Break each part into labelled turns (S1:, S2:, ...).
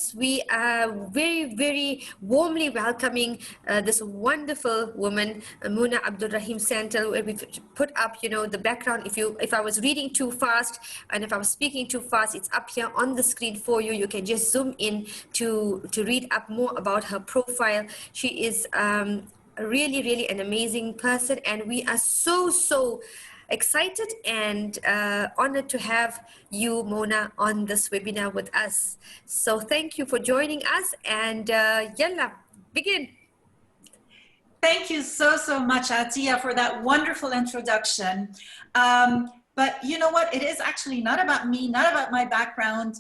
S1: audience, we are very, very warmly welcoming this wonderful woman, Muna Abdul Rahim Santal, where we put up, the background. If I was reading too fast and if I was speaking too fast, it's up here on the screen for you. You can just zoom in to read up more about her profile. She is really, really an amazing person, and we are so excited and honored to have you, Mona, on this webinar with us. So thank you for joining us, and yalla, begin.
S2: Thank you so much, Atiyya, for that wonderful introduction. But you know what? It is actually not about me, not about my background.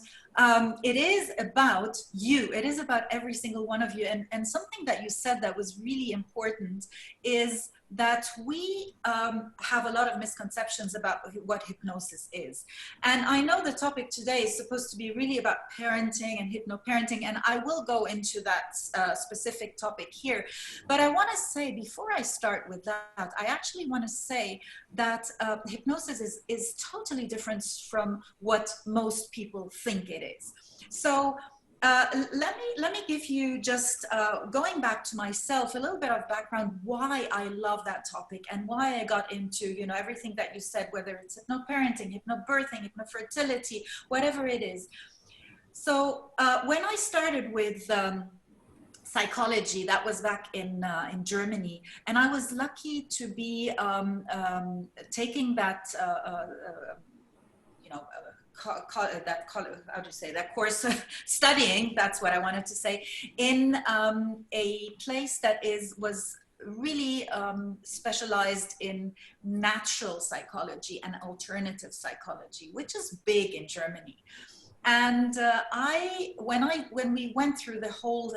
S2: It is about you. It is about every single one of you. And something that you said that was really important is that we have a lot of misconceptions about what hypnosis is. And I know the topic today is supposed to be really about parenting and hypno-parenting, and I will go into that specific topic here. But I want to say, before I start with that, I actually want to say that hypnosis is totally different from what most people think it is. So let me give you just going back to myself a little bit of background why I love that topic and why I got into everything that you said, whether it's hypno-parenting, hypno-birthing, hypno-fertility, whatever it is. So when I started with psychology, that was back in Germany, and I was lucky to be taking that that course studying, that's what I wanted to say, in a place that was really specialized in natural psychology and alternative psychology, which is big in Germany. And when we went through the whole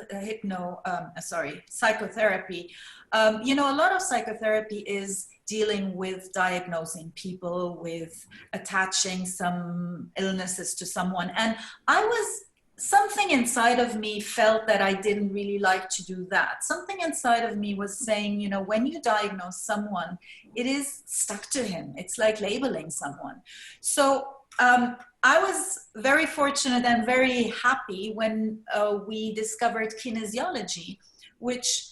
S2: psychotherapy, a lot of psychotherapy is dealing with diagnosing people, with attaching some illnesses to someone. And something inside of me felt that I didn't really like to do that. Something inside of me was saying, when you diagnose someone, it is stuck to him. It's like labeling someone. So I was very fortunate and very happy when we discovered kinesiology, which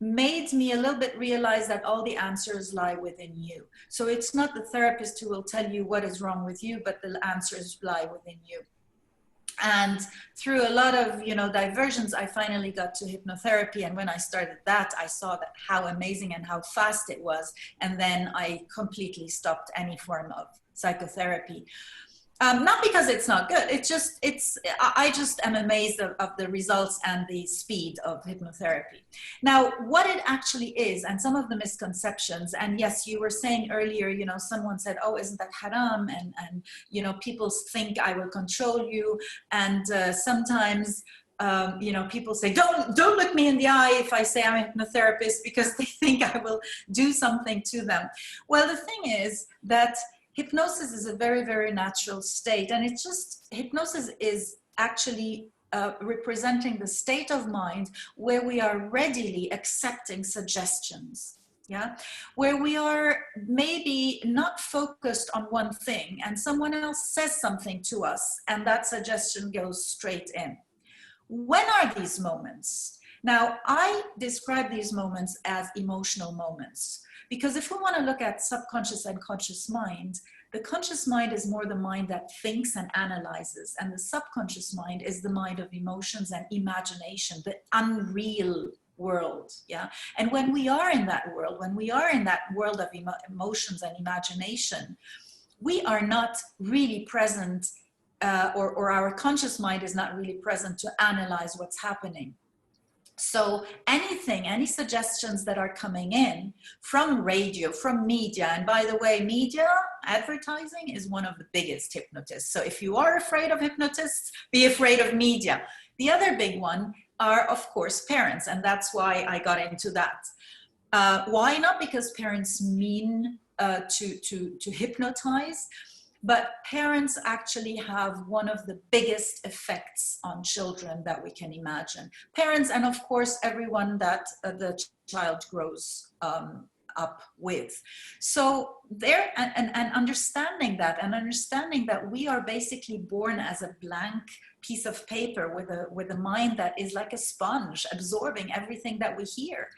S2: made me a little bit realize that all the answers lie within you. So it's not the therapist who will tell you what is wrong with you, but the answers lie within you. And through a lot of diversions, I finally got to hypnotherapy. And when I started that, I saw that how amazing and how fast it was. And then I completely stopped any form of psychotherapy. Not because it's not good. I just am amazed of the results and the speed of hypnotherapy. Now, what it actually is, and some of the misconceptions, and yes, you were saying earlier, someone said, oh, isn't that haram? And people think I will control you. And sometimes, people say, don't look me in the eye if I say I'm a hypnotherapist, because they think I will do something to them. Well, the thing is that hypnosis is a very, very natural state. And hypnosis is actually representing the state of mind where we are readily accepting suggestions. Yeah, where we are maybe not focused on one thing and someone else says something to us and that suggestion goes straight in. When are these moments? Now, I describe these moments as emotional moments. Because if we want to look at subconscious and conscious mind, the conscious mind is more the mind that thinks and analyzes, and the subconscious mind is the mind of emotions and imagination, the unreal world. Yeah. And when we are in that world, world of emotions and imagination, we are not really present, or our conscious mind is not really present to analyze what's happening. So any suggestions that are coming in from radio, from media, and by the way, media, advertising is one of the biggest hypnotists. So if you are afraid of hypnotists, be afraid of media. The other big one are, of course, parents, and that's why I got into that. Why? Not because parents mean to hypnotize, but parents actually have one of the biggest effects on children that we can imagine. Parents, and of course, everyone that the child grows up with. So there, and understanding that, and understanding that we are basically born as a blank piece of paper with a mind that is like a sponge, absorbing everything that we hear.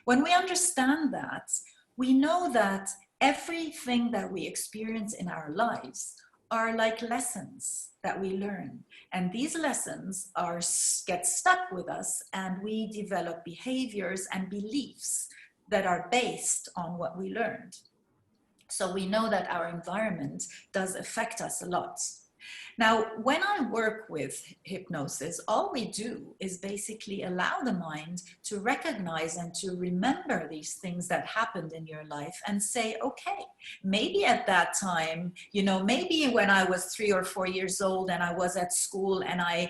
S2: When we understand that, we know that everything that we experience in our lives are like lessons that we learn. And these lessons get stuck with us, and we develop behaviors and beliefs that are based on what we learned. So we know that our environment does affect us a lot. Now, when I work with hypnosis, all we do is basically allow the mind to recognize and to remember these things that happened in your life and say, okay, maybe at that time, you know, maybe when I was 3 or 4 years old and I was at school and I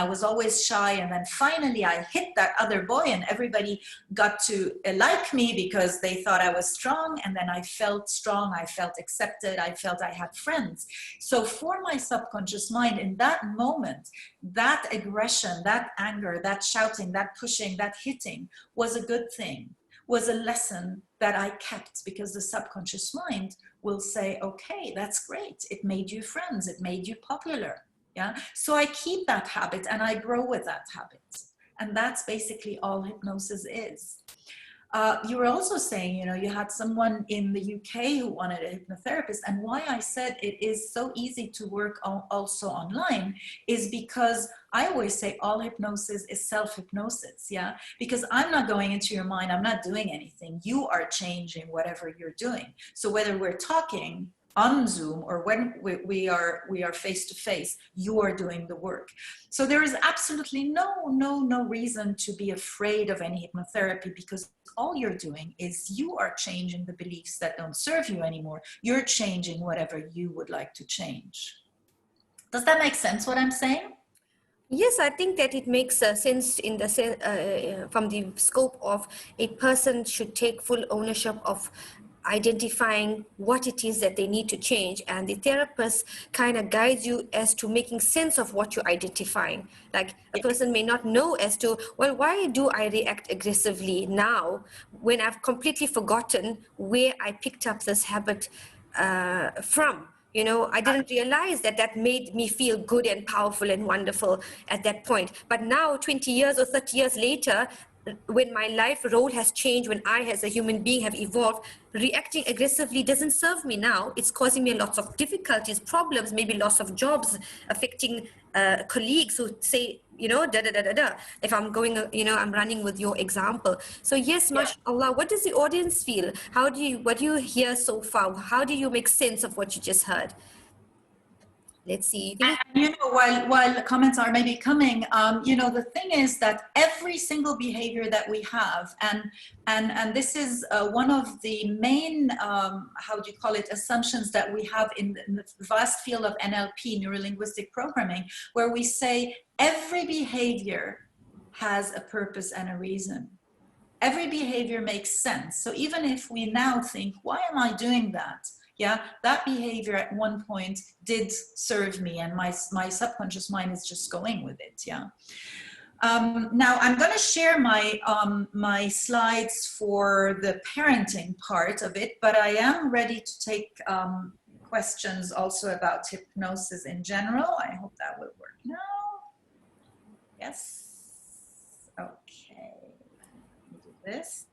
S2: was always shy, and then finally I hit that other boy and everybody got to like me because they thought I was strong, and then I felt strong, I felt accepted, I felt I had friends. So for my subconscious mind, in that moment, that aggression, that anger, that shouting, that pushing, that hitting was a good thing, was a lesson that I kept, because the subconscious mind will say, okay, that's great, it made you friends, it made you popular. Yeah, so I keep that habit and I grow with that habit, and that's basically all hypnosis is. You were also saying, you know, you had someone in the UK who wanted a hypnotherapist, and why I said it is so easy to work also online is because I always say all hypnosis is self-hypnosis, yeah? Because I'm not going into your mind, I'm not doing anything. You are changing whatever you're doing. So whether we're talking on Zoom or when we are face to face, you are doing the work. So there is absolutely no reason to be afraid of any hypnotherapy, because all you're doing is you are changing the beliefs that don't serve you anymore. You're changing whatever you would like to change. Does that make sense what I'm saying?
S1: Yes, I think that it makes sense in the from the scope of a person should take full ownership of identifying what it is that they need to change, and the therapist kind of guides you as to making sense of what you're identifying. Like a person may not know as to, well, why do I react aggressively now when I've completely forgotten where I picked up this habit from. You know, I didn't realize that that made me feel good and powerful and wonderful at that point. But now, 20 years or 30 years later, when my life role has changed, when I as a human being have evolved, reacting aggressively doesn't serve me now. It's causing me lots of difficulties, problems, maybe loss of jobs, affecting colleagues who say, you know, da da da da da. If I'm going, you know, I'm running with your example. So yes, mashallah, what does the audience feel? What do you hear so far? How do you make sense of what you just heard? Let's see.
S2: And you know, while the comments are maybe coming, you know, the thing is that every single behavior that we have, and this is one of the main, how do you call it, assumptions that we have in the vast field of NLP, neuro-linguistic programming, where we say every behavior has a purpose and a reason. Every behavior makes sense. So even if we now think, why am I doing that? Yeah, that behavior at one point did serve me, and my subconscious mind is just going with it. Yeah. Now I'm going to share my my slides for the parenting part of it, but I am ready to take questions also about hypnosis in general. I hope that will work now. Yes. Okay. Let me do this.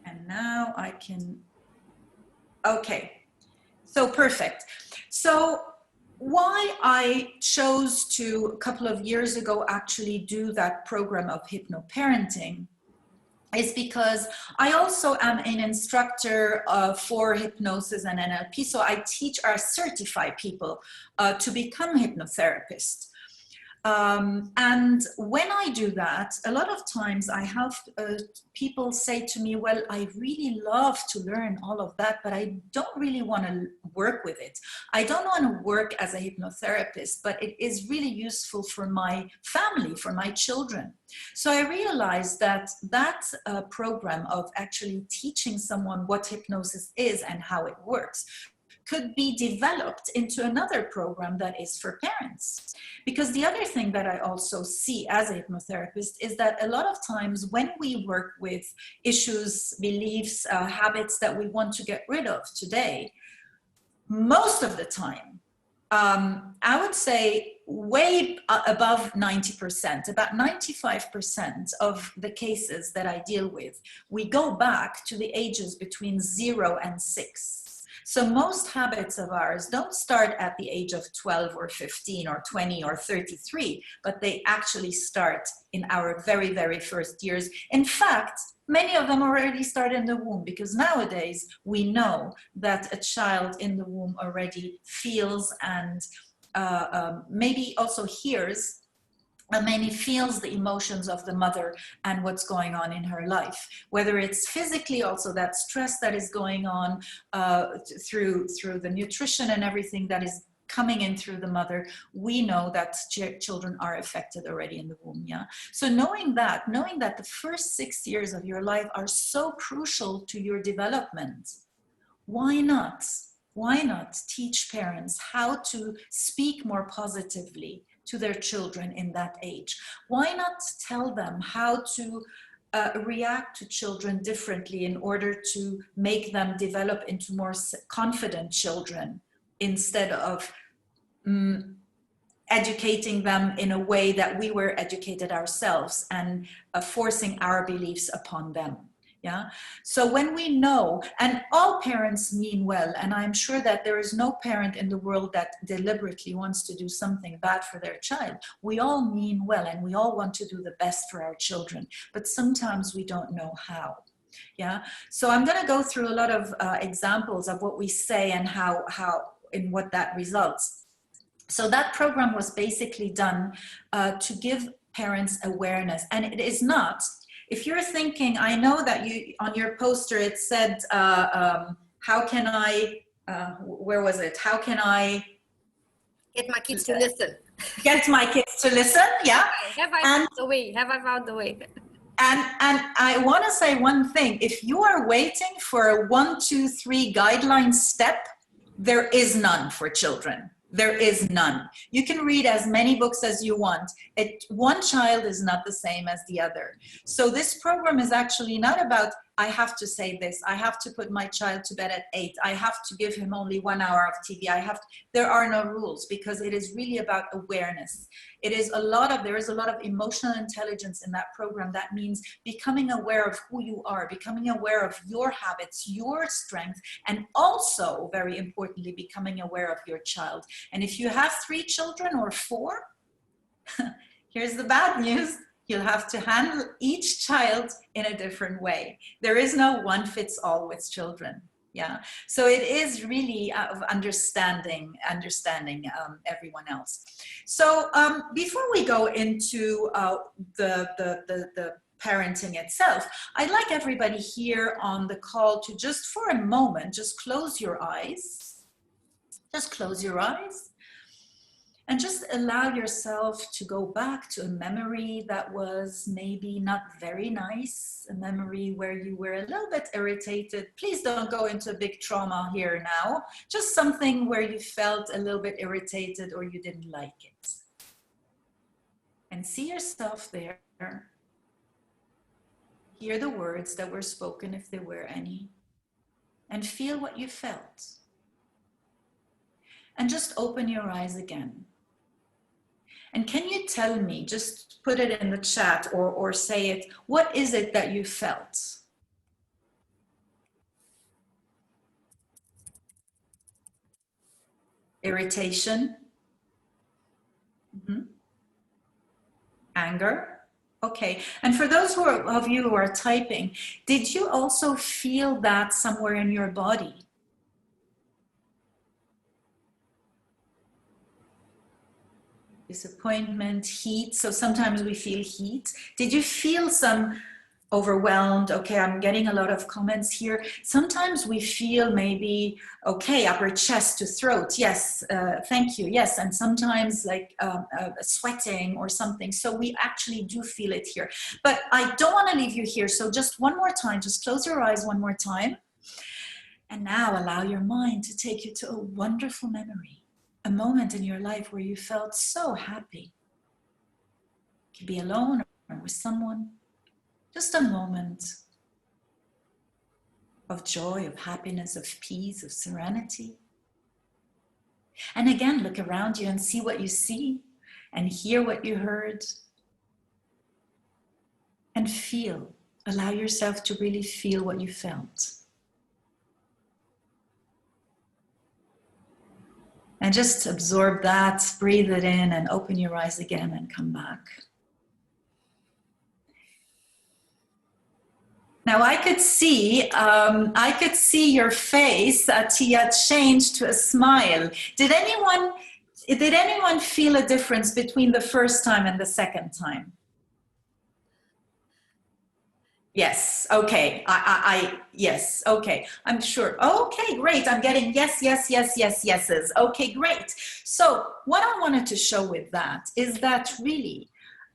S2: And now I can. Okay, so perfect. So why I chose to, a couple of years ago, actually do that program of Hypno-Parenting is because I am an instructor for hypnosis and NLP. So I teach or certify people to become hypnotherapists. And when I do that, a lot of times I have people say to me, well, I really love to learn all of that, but I don't really want to work with it. I don't want to work as a hypnotherapist, but it is really useful for my family, for my children. So I realized that that program of actually teaching someone what hypnosis is and how it works could be developed into another program that is for parents. Because the other thing that I also see as a hypnotherapist is that a lot of times when we work with issues, beliefs, habits that we want to get rid of today, most of the time, I would say way above 90%, about 95% of the cases that I deal with, we go back to the ages between 0 and 6. So most habits of ours don't start at the age of 12 or 15 or 20 or 33, but they actually start in our very, very first years. In fact, many of them already start in the womb, because nowadays we know that a child in the womb already feels and maybe also hears, maybe feels the emotions of the mother and what's going on in her life, whether it's physically, also that stress that is going on through the nutrition and everything that is coming in through the mother. We know that children are affected already in the womb. Yeah. So knowing that the first 6 years of your life are so crucial to your development, why not teach parents how to speak more positively to their children in that age? Why not tell them how to react to children differently in order to make them develop into more confident children, instead of educating them in a way that we were educated ourselves and forcing our beliefs upon them? Yeah. So when we know, and all parents mean well, and I'm sure that there is no parent in the world that deliberately wants to do something bad for their child. We all mean well, and we all want to do the best for our children, but sometimes we don't know how. Yeah. So I'm going to go through a lot of examples of what we say and how in what that results. So that program was basically done to give parents awareness, and it is not. If you're thinking, I know that you, on your poster, it said, how can I, where was it? How can I
S1: get my kids to listen?
S2: Get my kids to listen, yeah.
S1: Have I found the way? Have I found the way?
S2: And I want to say one thing. If you are waiting for a 1, 2, 3 guideline step, there is none for children. There is none. You can read as many books as you want. One child is not the same as the other. So this program is actually not about, I have to say this, I have to put my child to bed at 8, I have to give him only 1 hour of TV, there are no rules, because it is really about awareness. There is a lot of emotional intelligence in that program. That means becoming aware of who you are, becoming aware of your habits, your strength, and also, very importantly, becoming aware of your child. And if you have 3 children or 4, here's the bad news. You'll have to handle each child in a different way. There is no one fits all with children. Yeah. So it is really of understanding everyone else. So before we go into the parenting itself, I'd like everybody here on the call to just for a moment, just close your eyes. Just close your eyes. And just allow yourself to go back to a memory that was maybe not very nice, a memory where you were a little bit irritated. Please don't go into a big trauma here now. Just something where you felt a little bit irritated or you didn't like it. And see yourself there. Hear the words that were spoken, if there were any, and feel what you felt. And just open your eyes again. And can you tell me, just put it in the chat or say it, what is it that you felt? Irritation? Mm-hmm. Anger? Okay. And for those of you who are typing, did you also feel that somewhere in your body? Disappointment, heat. So sometimes we feel heat. Did you feel some overwhelmed? Okay, I'm getting a lot of comments here. Sometimes we feel maybe, okay, upper chest to throat. Yes, thank you. Yes, and sometimes like sweating or something. So we actually do feel it here. But I don't want to leave you here. So just one more time, just close your eyes one more time. And now allow your mind to take you to a wonderful memory, a moment in your life where you felt so happy. You could be alone or with someone. Just a moment of joy, of happiness, of peace, of serenity. And again, look around you and see what you see and hear what you heard. And feel. Allow yourself to really feel what you felt. And just absorb that, breathe it in, and open your eyes again and come back. Now I could see your face, Atiyya, change to a smile. Did anyone feel a difference between the first time and the second time? Yes, okay, yes, okay, I'm sure. Okay, great, I'm getting yes, yeses. Okay, great. So what I wanted to show with that is that really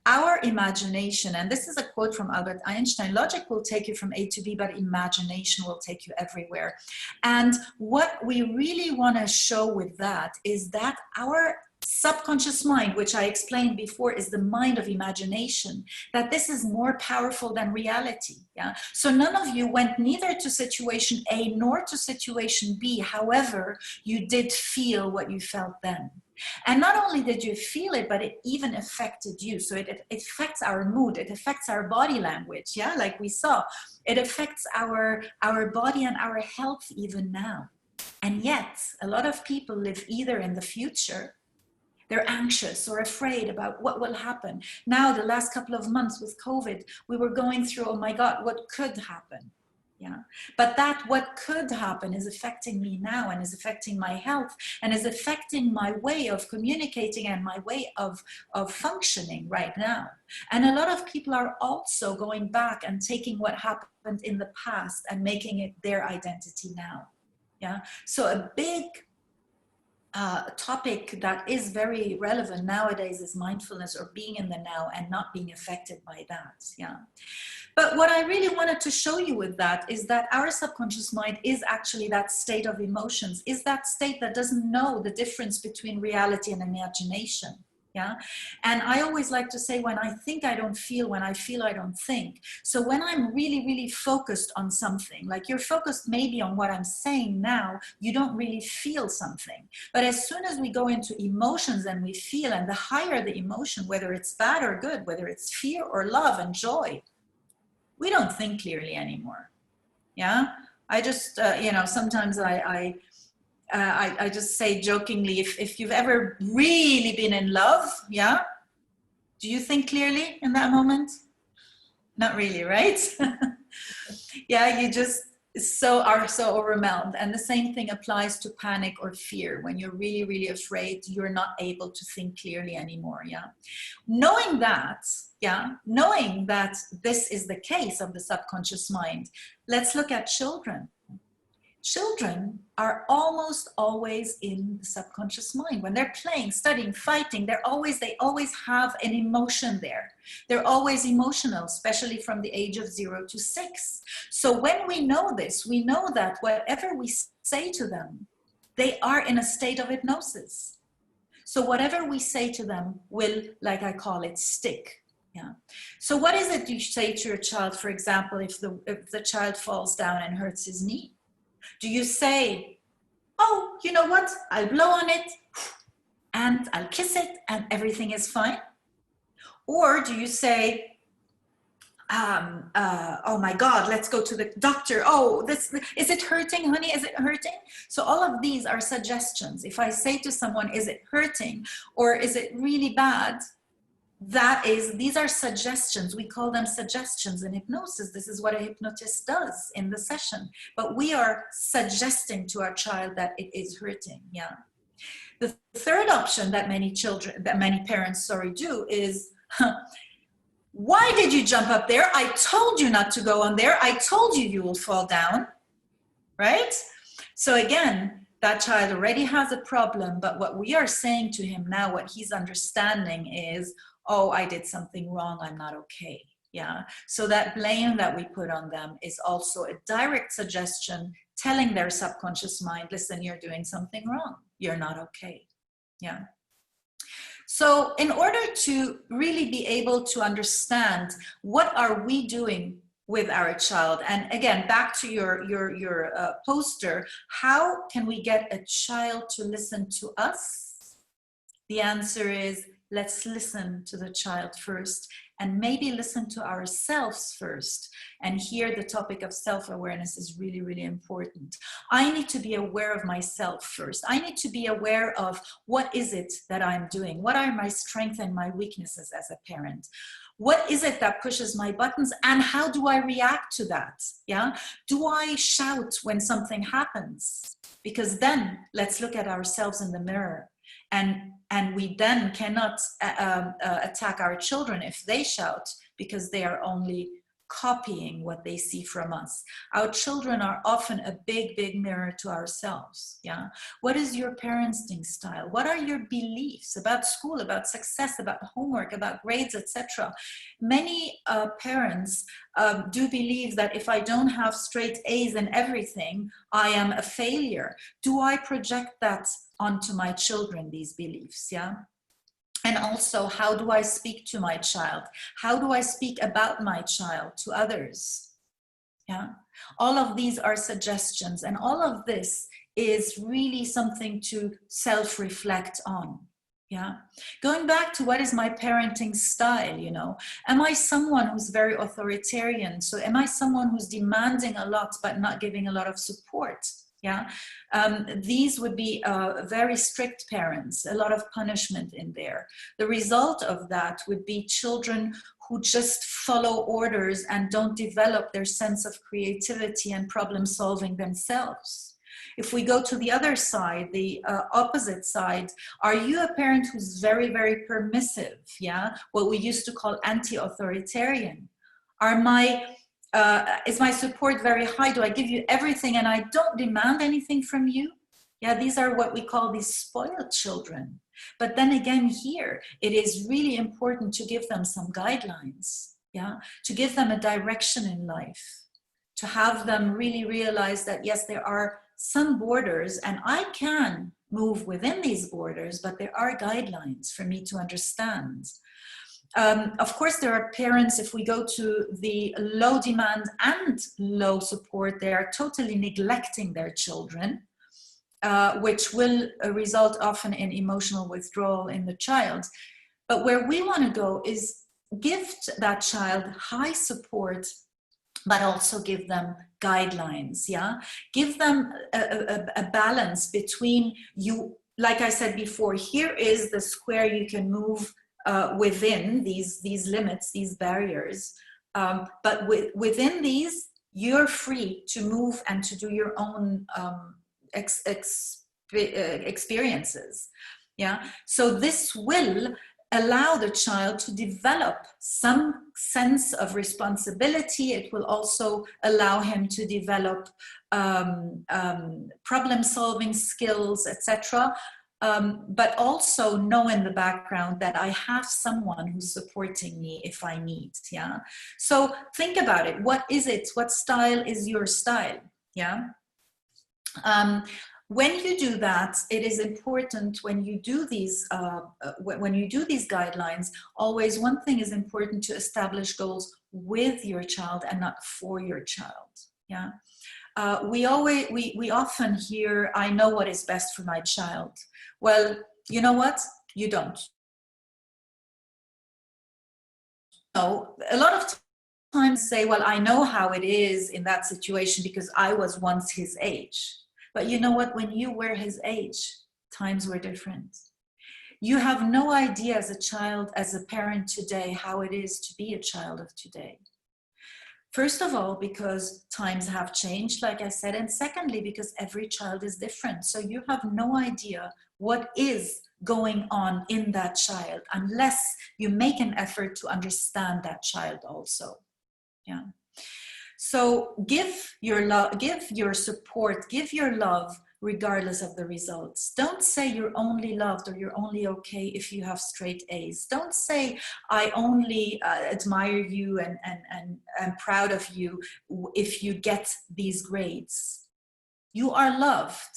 S2: our imagination, and this is a quote from Albert Einstein, logic will take you from A to B, but imagination will take you everywhere. And what we really want to show with that is that our subconscious mind, which I explained before, is the mind of imagination, that this is more powerful than reality. Yeah. So none of you went neither to situation A nor to situation B. However, you did feel what you felt then. And not only did you feel it, but it even affected you. So it affects our mood, it affects our body language, yeah, like we saw. It affects our body and our health even now. And yet, a lot of people live either in the future, they're anxious or afraid about what will happen. Now, the last couple of months with COVID, we were going through, oh my God, what could happen? Yeah, but that what could happen is affecting me now and is affecting my health and is affecting my way of communicating and my way of functioning right now. And a lot of people are also going back and taking what happened in the past and making it their identity now. Yeah, so a big topic that is very relevant nowadays is mindfulness, or being in the now and not being affected by that. Yeah. But what I really wanted to show you with that is that our subconscious mind is actually that state of emotions, is that state that doesn't know the difference between reality and imagination. Yeah. And I always like to say, when I think, I don't feel, when I feel, I don't think. So when I'm really, really focused on something, like you're focused maybe on what I'm saying now, you don't really feel something. But as soon as we go into emotions and we feel, and the higher the emotion, whether it's bad or good, whether it's fear or love and joy, we don't think clearly anymore. Yeah. I just, sometimes I just say jokingly, if you've ever really been in love, yeah, do you think clearly in that moment? Not really, right? Yeah, you just are so overwhelmed. And the same thing applies to panic or fear. When you're really, really afraid, you're not able to think clearly anymore. Yeah. Knowing that this is the case of the subconscious mind, let's look at children. Children are almost always in the subconscious mind. When they're playing, studying, fighting, they always have an emotion there. They're always emotional, especially from the age of 0 to 6. So when we know this, we know that whatever we say to them, they are in a state of hypnosis. So whatever we say to them will, like I call it, stick. Yeah. So what is it you say to your child, for example, if the child falls down and hurts his knee? Do you say, oh, you know what? I'll blow on it and I'll kiss it and everything is fine? Or do you say, oh my God, let's go to the doctor. Oh, is it hurting, honey? Is it hurting? So all of these are suggestions. If I say to someone, is it hurting or is it really bad? These are suggestions. We call them suggestions in hypnosis. This is what a hypnotist does in the session. But we are suggesting to our child that it is hurting. Yeah. The third option that many parents do is, why did you jump up there? I told you not to go on there. I told you you will fall down, right? So again, that child already has a problem, but what we are saying to him now, what he's understanding is, oh, I did something wrong, I'm not okay. Yeah. So that blame that we put on them is also a direct suggestion telling their subconscious mind, listen, you're doing something wrong. You're not okay. Yeah. So in order to really be able to understand what are we doing with our child, and again, back to your poster, how can we get a child to listen to us? The answer is, let's listen to the child first, and maybe listen to ourselves first. And here the topic of self-awareness is really, really important. I need to be aware of myself first. I need to be aware of what is it that I'm doing? What are my strengths and my weaknesses as a parent? What is it that pushes my buttons, and how do I react to that? Yeah. Do I shout when something happens? Because then let's look at ourselves in the mirror. And we then cannot attack our children if they shout, because they are only copying what they see from us. Our children are often a big, big mirror to ourselves. Yeah. What is your parenting style? What are your beliefs about school, about success, about homework, about grades, etc.? Many parents do believe that if I don't have straight A's in everything, I am a failure. Do I project that onto my children, these beliefs? Yeah. And also, how do I speak to my child? How do I speak about my child to others? Yeah. All of these are suggestions, and all of this is really something to self-reflect on. Yeah. Going back to what is my parenting style, you know, am I someone who's very authoritarian? So am I someone who's demanding a lot but not giving a lot of support? Yeah, these would be very strict parents, a lot of punishment in there. The result of that would be children who just follow orders and don't develop their sense of creativity and problem solving themselves. If we go to the other side, the opposite side, are you a parent who's very, very permissive? Yeah, what we used to call anti-authoritarian. Is my support very high? Do I give you everything and I don't demand anything from you? Yeah, these are what we call these spoiled children. But then again, here, it is really important to give them some guidelines, yeah, to give them a direction in life, to have them really realize that, yes, there are some borders and I can move within these borders, but there are guidelines for me to understand. Of course, there are parents, if we go to the low demand and low support, they are totally neglecting their children, which will result often in emotional withdrawal in the child. But where we want to go is give that child high support, but also give them guidelines, yeah? Give them a balance between you, like I said before, here is the square you can move within these limits, these barriers, but within these, you're free to move and to do your own experiences. Yeah. So this will allow the child to develop some sense of responsibility. It will also allow him to develop problem-solving skills, etc. But also know in the background that I have someone who's supporting me if I need, yeah? So think about it. What is it? What style is your style, yeah? When you do that, it is important when you do these guidelines, always one thing is important: to establish goals with your child and not for your child, yeah? We often hear, I know what is best for my child. Well, you know what? You don't. No, a lot of times say, well, I know how it is in that situation because I was once his age. But you know what? When you were his age, times were different. You have no idea as a child, as a parent today, how it is to be a child of today. First of all, because times have changed, like I said, and secondly, because every child is different. So you have no idea what is going on in that child unless you make an effort to understand that child also. Yeah. So give your love, give your support, give your love regardless of the results. Don't say you're only loved or you're only okay if you have straight A's. Don't say I only admire you and am proud of you if you get these grades. You are loved,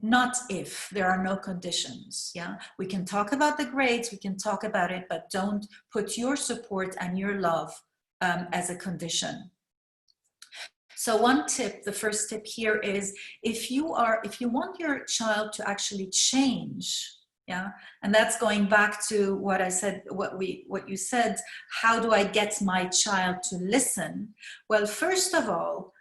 S2: not if. There are no conditions. Yeah, we can talk about the grades, we can talk about it, but don't put your support and your love as a condition. So one tip, the first tip here is, if you want your child to actually change, yeah, and that's going back to what I said, what you said, how do I get my child to listen? Well, first of all,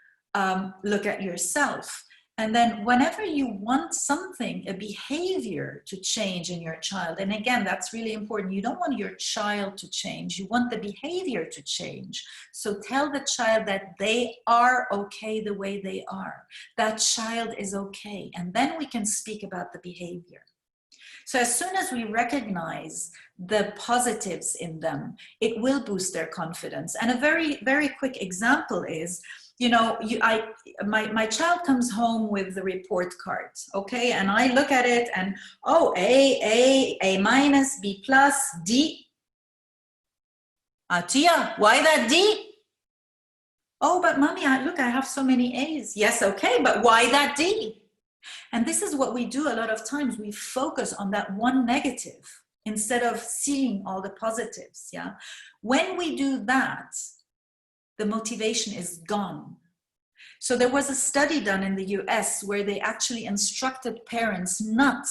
S2: look at yourself. And then whenever you want something, a behavior to change in your child, and again, that's really important. You don't want your child to change. You want the behavior to change. So tell the child that they are okay the way they are. That child is okay. And then we can speak about the behavior. So as soon as we recognize the positives in them, it will boost their confidence. And a very, very quick example is, you know, my child comes home with the report card, okay? And I look at it and, oh, A minus, B plus, D. Atiyya, why that D? Oh, but mommy, look, I have so many A's. Yes, okay, but why that D? And this is what we do a lot of times. We focus on that one negative instead of seeing all the positives, yeah? When we do that, the motivation is gone. So there was a study done in the US where they actually instructed parents not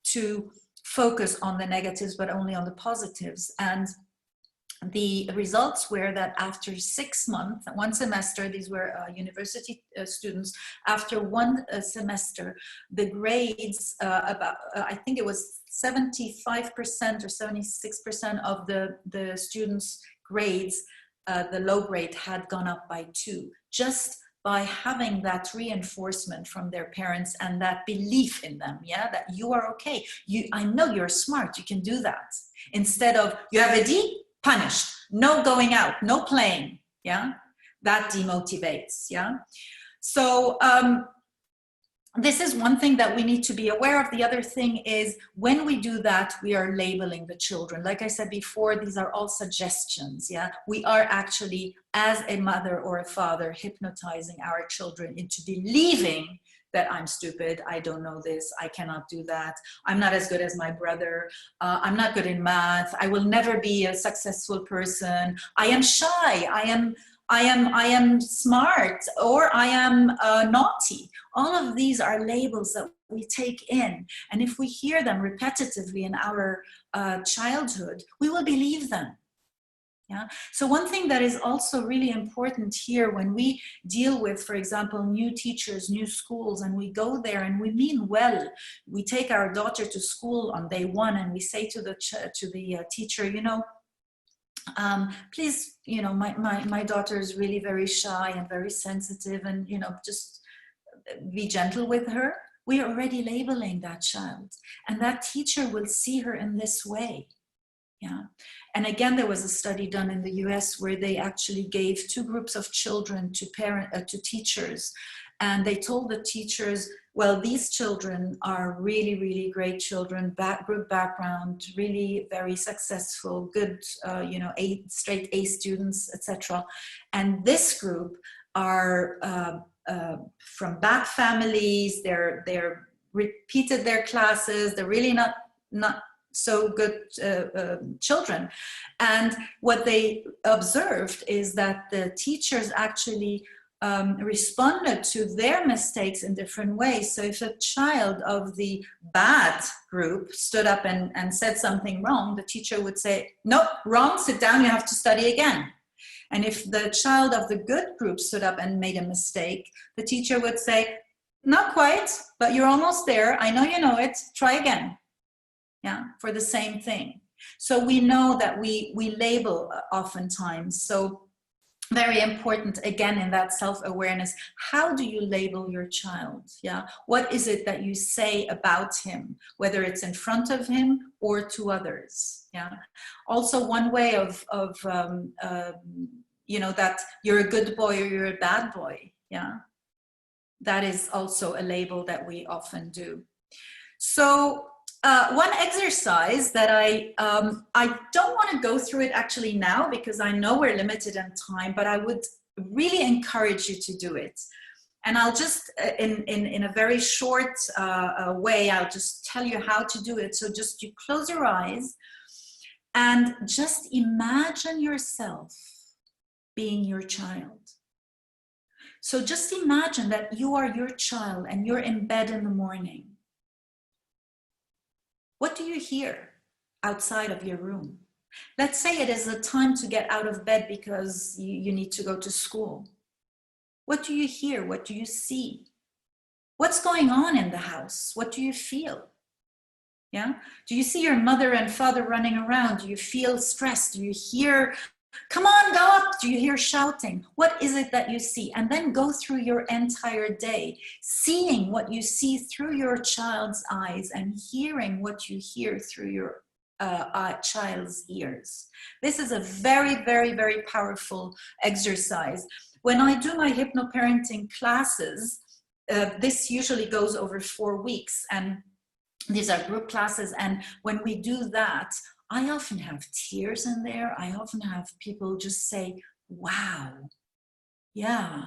S2: to focus on the negatives, but only on the positives. And the results were that after 6 months, one semester, these were university students, after one semester, the grades, I think it was 75% or 76% of the students' grades, the low grade had gone up by 2, just by having that reinforcement from their parents and that belief in them, yeah, that you are okay. I know you're smart, you can do that. Instead of, you have a D, punished, no going out, no playing, yeah, that demotivates, yeah. So this is one thing that we need to be aware of. The other thing is, when we do that, we are labeling the children. Like I said before, these are all suggestions, yeah? We are actually, as a mother or a father, hypnotizing our children into believing that I'm stupid, I don't know this, I cannot do that, I'm not as good as my brother, I'm not good in math, I will never be a successful person, I am shy, I am smart, or I am naughty. All of these are labels that we take in. And if we hear them repetitively in our childhood, we will believe them. Yeah. So one thing that is also really important here when we deal with, for example, new teachers, new schools, and we go there and we mean well, we take our daughter to school on day 1 and we say to the teacher, you know, please, you know, my daughter is really very shy and very sensitive, and, you know, just be gentle with her. We are already labeling that child, and that teacher will see her in this way. Yeah. And again, there was a study done in the US where they actually gave 2 groups of children to teachers, and they told the teachers, well, these children are really, really great children, good background, really very successful, good, you know, straight A students, etc. And this group are from bad families. They're repeated their classes. They're really not so good children. And what they observed is that the teachers actually responded to their mistakes in different ways. So if a child of the bad group stood up and said something wrong, the teacher would say, nope, wrong, sit down, you have to study again. And if the child of the good group stood up and made a mistake, the teacher would say, not quite, but you're almost there, I know you know it, try again. Yeah, for the same thing. So we know that we label oftentimes. So very important, again, in that self-awareness, how do you label your child? Yeah, what is it that you say about him, whether it's in front of him or to others? Yeah. Also, one way of you know, that you're a good boy or you're a bad boy. Yeah. That is also a label that we often do. So one exercise that I don't want to go through it actually now because I know we're limited in time, but I would really encourage you to do it. And I'll just, in a very short way, I'll just tell you how to do it. So just you close your eyes and just imagine yourself being your child. So just imagine that you are your child and you're in bed in the morning. What do you hear outside of your room? Let's say it is a time to get out of bed because you need to go to school. What do you hear? What do you see? What's going on in the house? What do you feel? Yeah? Do you see your mother and father running around? Do you feel stressed? Do you hear, come on, go up? Do you hear shouting? What is it that you see? And then go through your entire day, seeing what you see through your child's eyes and hearing what you hear through your child's ears. This is a very, very, very powerful exercise. When I do my hypno-parenting classes, this usually goes over 4 weeks, and these are group classes. And when we do that, I often have tears in there. I often have people just say, wow, yeah,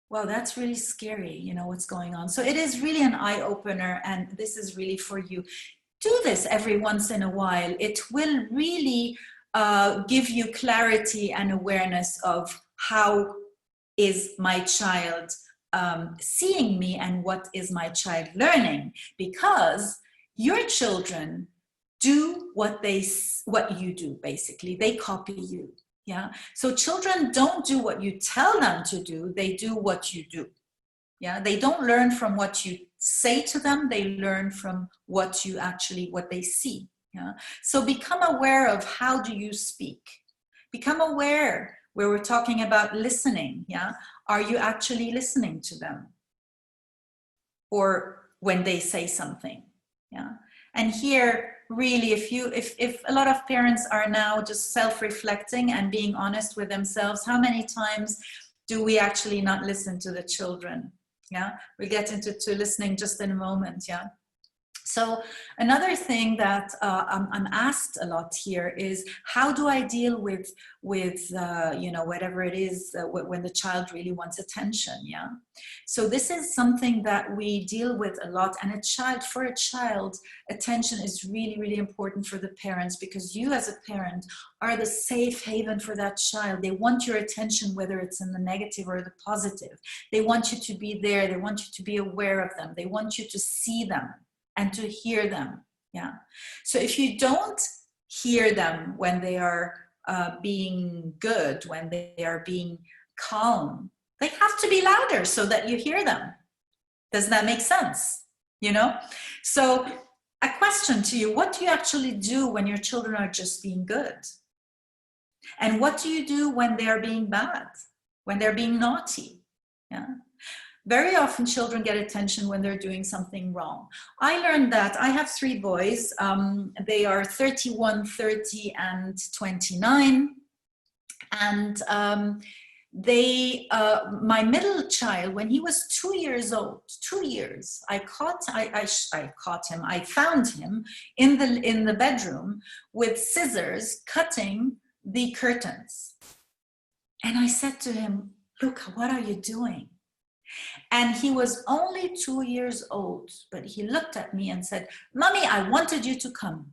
S2: wow, that's really scary, you know, what's going on. So it is really an eye-opener, and this is really for you. Do this every once in a while. It will really give you clarity and awareness of how is my child seeing me and what is my child learning, because your children do what you do. Basically, they copy you. Yeah. So children don't do what you tell them to do, they do what you do. Yeah. They don't learn from what you say to them, they learn from what they see. Yeah. So become aware of how do you speak. Become aware where we're talking about listening. Yeah. Are you actually listening to them? Or when they say something. Yeah. And here, really, if a lot of parents are now just self-reflecting and being honest with themselves, how many times do we actually not listen to the children? Yeah, we'll get into listening just in a moment. Yeah. So another thing that I'm asked a lot here is, how do I deal with you know, whatever it is when the child really wants attention? Yeah. So this is something that we deal with a lot, and for a child, attention is really, really important for the parents, because you as a parent are the safe haven for that child. They want your attention, whether it's in the negative or the positive. They want you to be there. They want you to be aware of them. They want you to see them and to hear them. Yeah. So if you don't hear them when they are being good, when they are being calm, they have to be louder so that you hear them. Does that make sense? You know? So a question to you, what do you actually do when your children are just being good? And what do you do when they're being bad? When they're being naughty? Yeah. Very often children get attention when they're doing something wrong. I learned that. I have 3 boys. They are 31, 30, and 29. And my middle child, when he was 2 years old, 2 years, I found him in the bedroom with scissors cutting the curtains. And I said to him, look, what are you doing? And he was only 2 years old, but he looked at me and said, Mommy, I wanted you to come.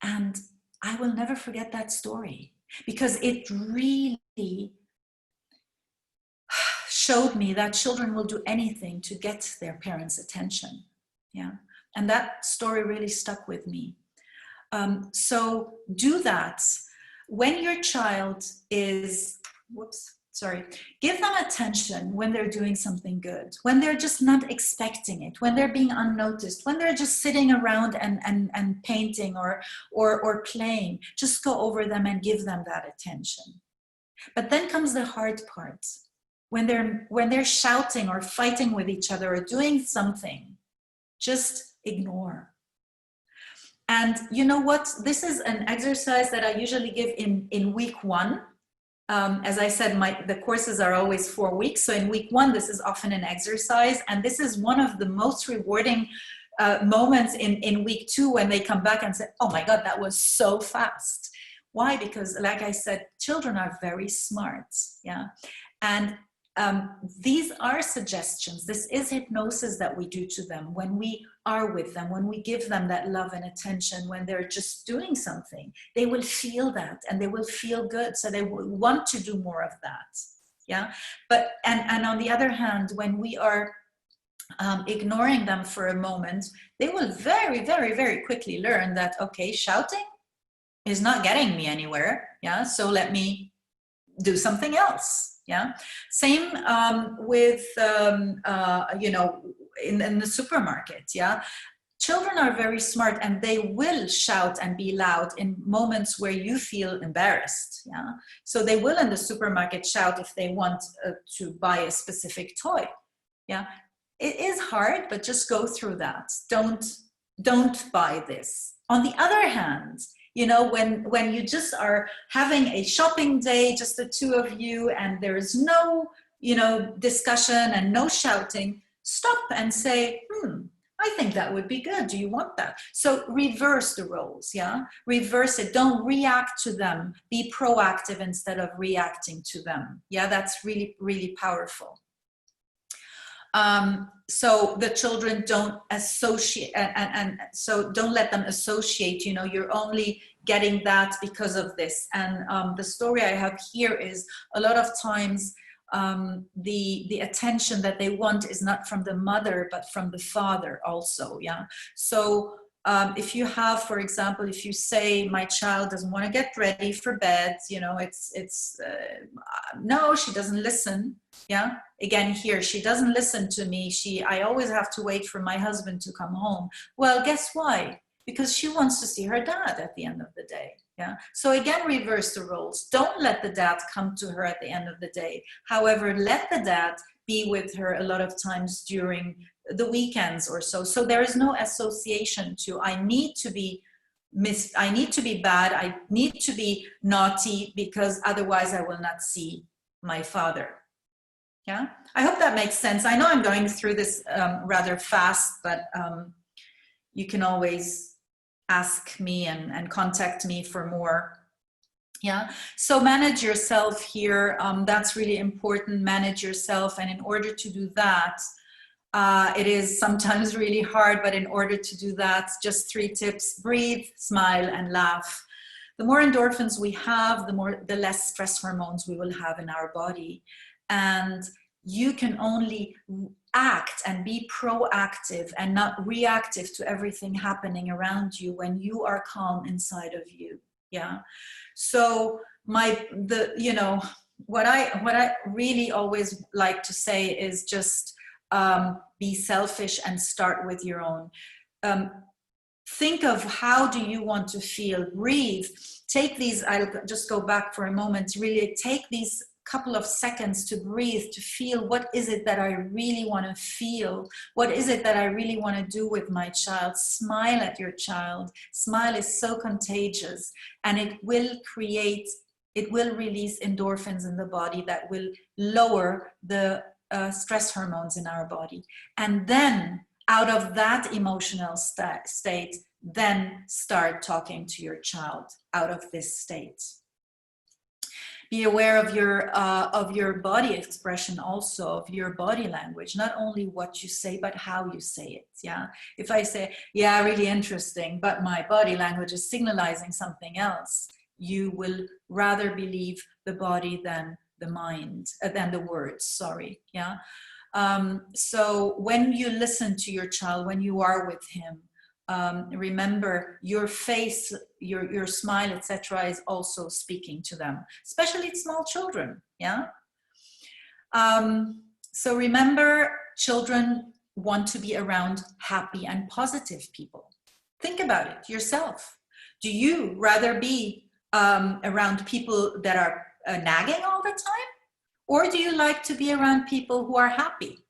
S2: And I will never forget that story, because it really showed me that children will do anything to get their parents' attention. Yeah. And that story really stuck with me. So do that. When your child is, give them attention when they're doing something good, when they're just not expecting it, when they're being unnoticed, when they're just sitting around and painting or playing. Just go over them and give them that attention. But then comes the hard part. When they're shouting or fighting with each other or doing something, just ignore. And you know what? This is an exercise that I usually give in week 1. As I said, the courses are always 4 weeks. So in week 1, this is often an exercise. And this is one of the most rewarding moments in week 2, when they come back and say, oh my God, that was so fast. Why? Because like I said, children are very smart. Yeah. And these are suggestions. This is hypnosis that we do to them when we are with them, when we give them that love and attention, when they're just doing something. They will feel that and they will feel good. So they will want to do more of that. Yeah. But, and on the other hand, when we are ignoring them for a moment, they will very, very, very quickly learn that, okay, shouting is not getting me anywhere. Yeah. So let me do something else. Yeah. Same with, you know, in the supermarket. Yeah. Children are very smart and they will shout and be loud in moments where you feel embarrassed. Yeah. So they will in the supermarket shout if they want to buy a specific toy. Yeah. It is hard, but just go through that. Don't buy this. On the other hand, you know, when you just are having a shopping day, just the two of you, and there's no, you know, discussion and no shouting, stop and say, I think that would be good. Do you want that? So reverse the roles, yeah? Reverse it. Don't react to them. Be proactive instead of reacting to them. Yeah, that's really, really powerful. So the children don't associate, and so don't let them associate, you know, you're only getting that because of this. And the story I have here is a lot of times the attention that they want is not from the mother, but from the father also, yeah? So if you have, for example, if you say, my child doesn't want to get ready for bed, you know, no, she doesn't listen. Yeah. Again, here, she doesn't listen to me. I always have to wait for my husband to come home. Well, guess why? Because she wants to see her dad at the end of the day. Yeah. So again, reverse the roles. Don't let the dad come to her at the end of the day. However, let the dad be with her a lot of times during the weekends or so. So there is no association to, I need to be bad, I need to be naughty, because otherwise I will not see my father. Yeah, I hope that makes sense. I know I'm going through this rather fast, but you can always ask me and contact me for more. Yeah, so manage yourself here. That's really important. Manage yourself. And in order to do that, it is sometimes really hard, but in order to do that, just 3 tips: breathe, smile, and laugh. The more endorphins we have, the less stress hormones we will have in our body. And you can only act and be proactive and not reactive to everything happening around you when you are calm inside of you. Yeah. So you know, what I really always like to say is just be selfish and start with your own. Think of how do you want to feel. Breathe. Take these, I'll just go back for a moment, really take these couple of seconds to breathe, to feel, what is it that I really want to feel? What is it that I really want to do with my child? Smile at your child. Smile is so contagious, and it will release endorphins in the body that will lower the stress hormones in our body. And then out of that emotional state, then start talking to your child out of this state. Be aware of your body expression, also of your body language, not only what you say, but how you say it. Yeah. If I say, yeah, really interesting, but my body language is signalizing something else, you will rather believe the body than the mind, than the words, sorry. Yeah. So when you listen to your child, when you are with him, remember your face, your smile, etc., is also speaking to them, especially small children. Yeah. So remember, children want to be around happy and positive people. Think about it yourself. Do you rather be around people that are nagging all the time, or do you like to be around people who are happy?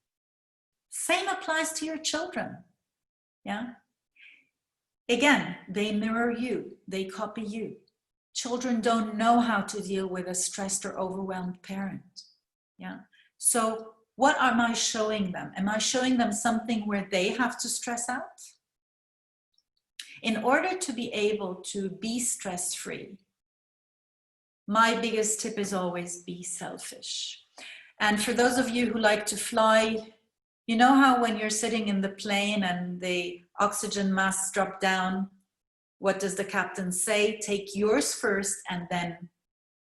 S2: Same applies to your children. Yeah. Again, they mirror you, they copy you. Children don't know how to deal with a stressed or overwhelmed parent. Yeah. So what am I showing them? Am I showing them something where they have to stress out? In order to be able to be stress-free, my biggest tip is always be selfish. And for those of you who like to fly, you know how when you're sitting in the plane and the oxygen masks drop down, what does the captain say? Take yours first and then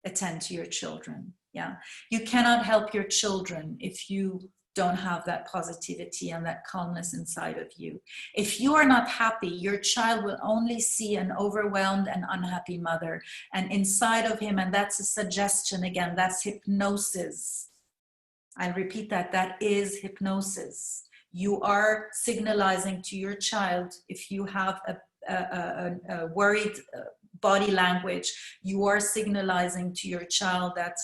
S2: attend to your children. Yeah, you cannot help your children if you don't have that positivity and that calmness inside of you. If you are not happy, your child will only see an overwhelmed and unhappy mother. And inside of him, and that's a suggestion again, that's hypnosis. I'll repeat that, that is hypnosis. You are signalizing to your child, if you have a worried body language, you are signalizing to your child that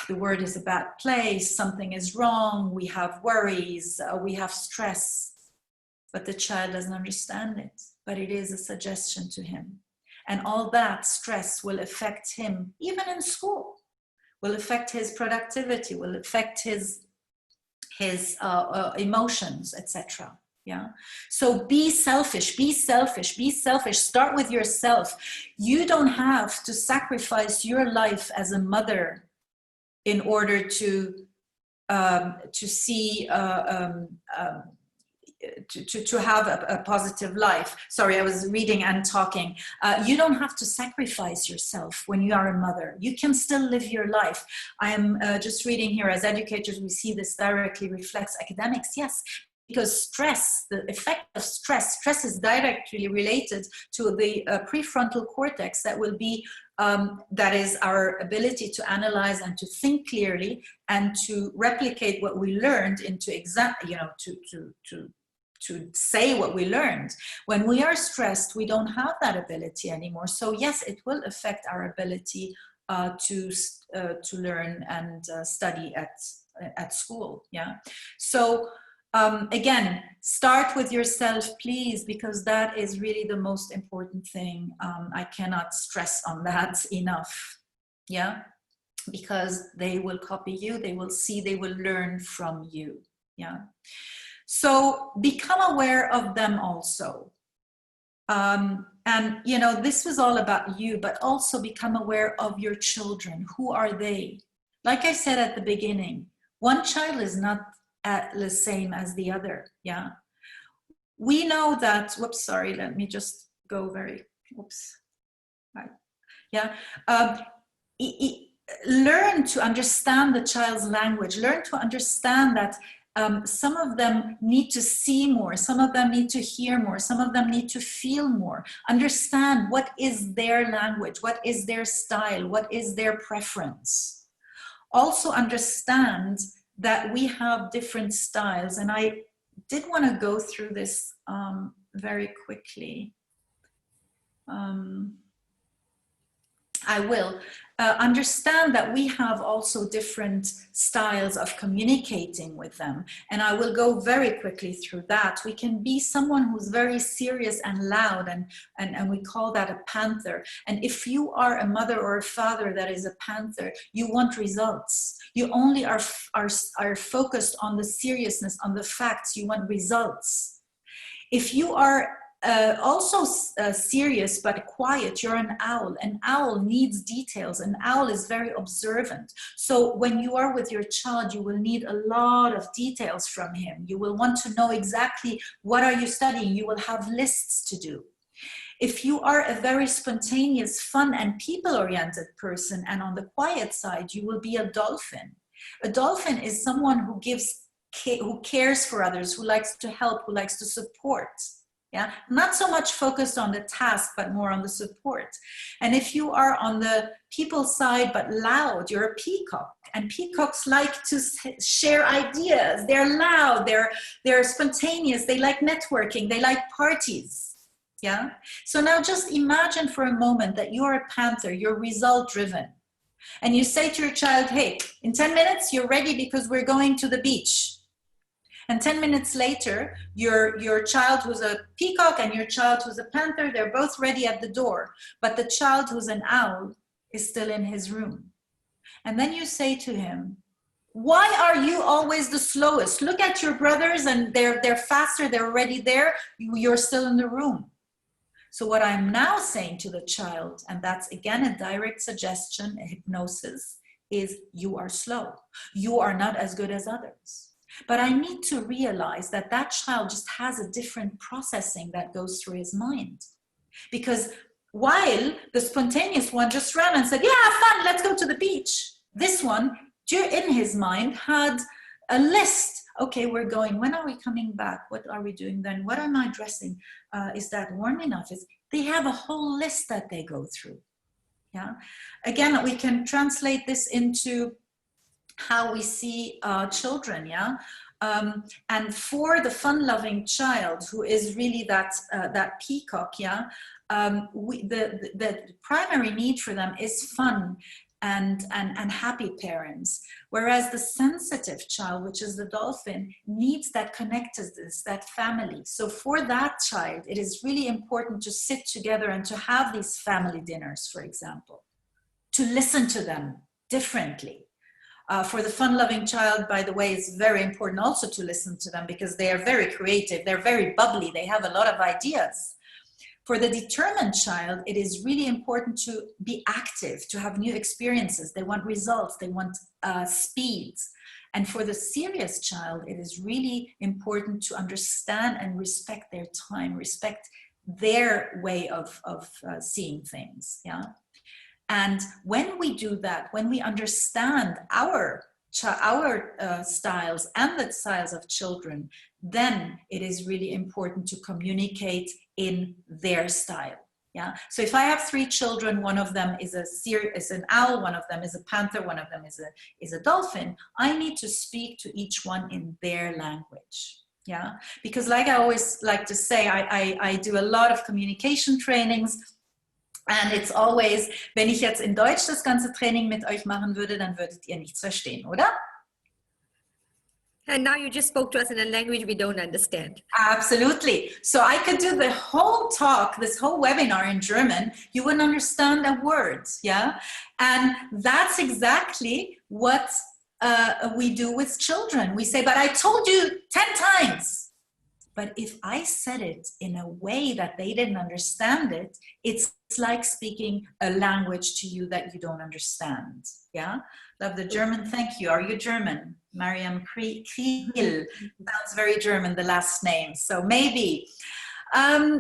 S2: the world is a bad place, something is wrong, we have worries, we have stress, but the child doesn't understand it, but it is a suggestion to him. And all that stress will affect him, even in school, will affect his productivity, will affect his emotions, etc. Yeah. So be selfish, be selfish, be selfish. Start with yourself. You don't have to sacrifice your life as a mother in order to see to have a positive life. Sorry, I was reading and talking. You don't have to sacrifice yourself when you are a mother. You can still live your life. I am just reading here, as educators, we see this directly reflects academics. Yes, because stress, the effect of stress is directly related to the prefrontal cortex that will be, that is our ability to analyze and to think clearly and to replicate what we learned into to say what we learned. When we are stressed, we don't have that ability anymore. So yes, it will affect our ability to learn and study at school. Yeah. So again, start with yourself, please, because that is really the most important thing. I cannot stress on that enough. Yeah. Because they will copy you, they will see, they will learn from you. Yeah. So become aware of them also. And, you know, this was all about you, but also become aware of your children. Who are they? Like I said at the beginning, one child is not the same as the other. Yeah. We know that, whoops, sorry, let me just go very, whoops. Right. Yeah. Learn to understand the child's language. Learn to understand that some of them need to see more, some of them need to hear more, some of them need to feel more. Understand what is their language, what is their style, what is their preference. Also understand that we have different styles, and I did want to go through this very quickly. I will. Understand that we have also different styles of communicating with them. And I will go very quickly through that. We can be someone who's very serious and loud, and we call that a panther. And if you are a mother or a father that is a panther, you want results. You only are focused on the seriousness, on the facts. You want results. If you are also serious but quiet, you're an owl. An owl needs details. An owl is very observant. So when you are with your child, you will need a lot of details from him. You will want to know exactly what are you studying. You will have lists to do. If you are a very spontaneous, fun and people-oriented person, and on the quiet side, you will be a dolphin. A dolphin is someone who cares for others, who likes to help, who likes to support. Yeah, not so much focused on the task, but more on the support. And if you are on the people side, but loud, you're a peacock. And peacocks like to share ideas. They're loud, they're spontaneous, they like networking, they like parties. Yeah. So now just imagine for a moment that you're a panther, you're result driven. And you say to your child, hey, in 10 minutes, you're ready because we're going to the beach. And 10 minutes later, your child who's a peacock and your child who's a panther, they're both ready at the door. But the child who's an owl is still in his room. And then you say to him, why are you always the slowest? Look at your brothers and they're faster, they're already there. You're still in the room. So what I'm now saying to the child, and that's again a direct suggestion, a hypnosis, is you are slow. You are not as good as others. But I need to realize that that child just has a different processing that goes through his mind. Because while the spontaneous one just ran and said, yeah, fun, let's go to the beach. This one, in his mind, had a list. Okay, we're going. When are we coming back? What are we doing then? What am I dressing? Is that warm enough? They have a whole list that they go through. Yeah. Again, we can translate this into how we see children. Yeah. And for the fun-loving child who is really that peacock, yeah, the primary need for them is fun and happy parents, whereas the sensitive child, which is the dolphin, needs that connectedness, that family. So for that child, it is really important to sit together and to have these family dinners, for example, to listen to them differently. For the fun-loving child, by the way, it's very important also to listen to them because they are very creative, they're very bubbly, they have a lot of ideas. For the determined child, it is really important to be active, to have new experiences. They want results, they want speed. And for the serious child, it is really important to understand and respect their time, respect their way of seeing things. Yeah. And when we do that, when we understand our styles and the styles of children, then it is really important to communicate in their style. Yeah. So if I have 3 children, one of them is an owl, one of them is a panther, one of them is a dolphin, I need to speak to each one in their language. Yeah. Because like I always like to say, I do a lot of communication trainings. And it's always, wenn ich jetzt in Deutsch das ganze Training mit euch machen würde, dann würdet ihr nichts verstehen, oder?
S1: And now you just spoke to us in a language we don't understand.
S2: Absolutely. So I could do the whole talk, this whole webinar in German, you wouldn't understand a word, yeah? And that's exactly what we do with children. We say, but I told you 10 times. But if I said it in a way that they didn't understand it, it's like speaking a language to you that you don't understand. Yeah? Love the German. Thank you. Are you German? Mariam Kriel. Sounds very German, the last name. So maybe.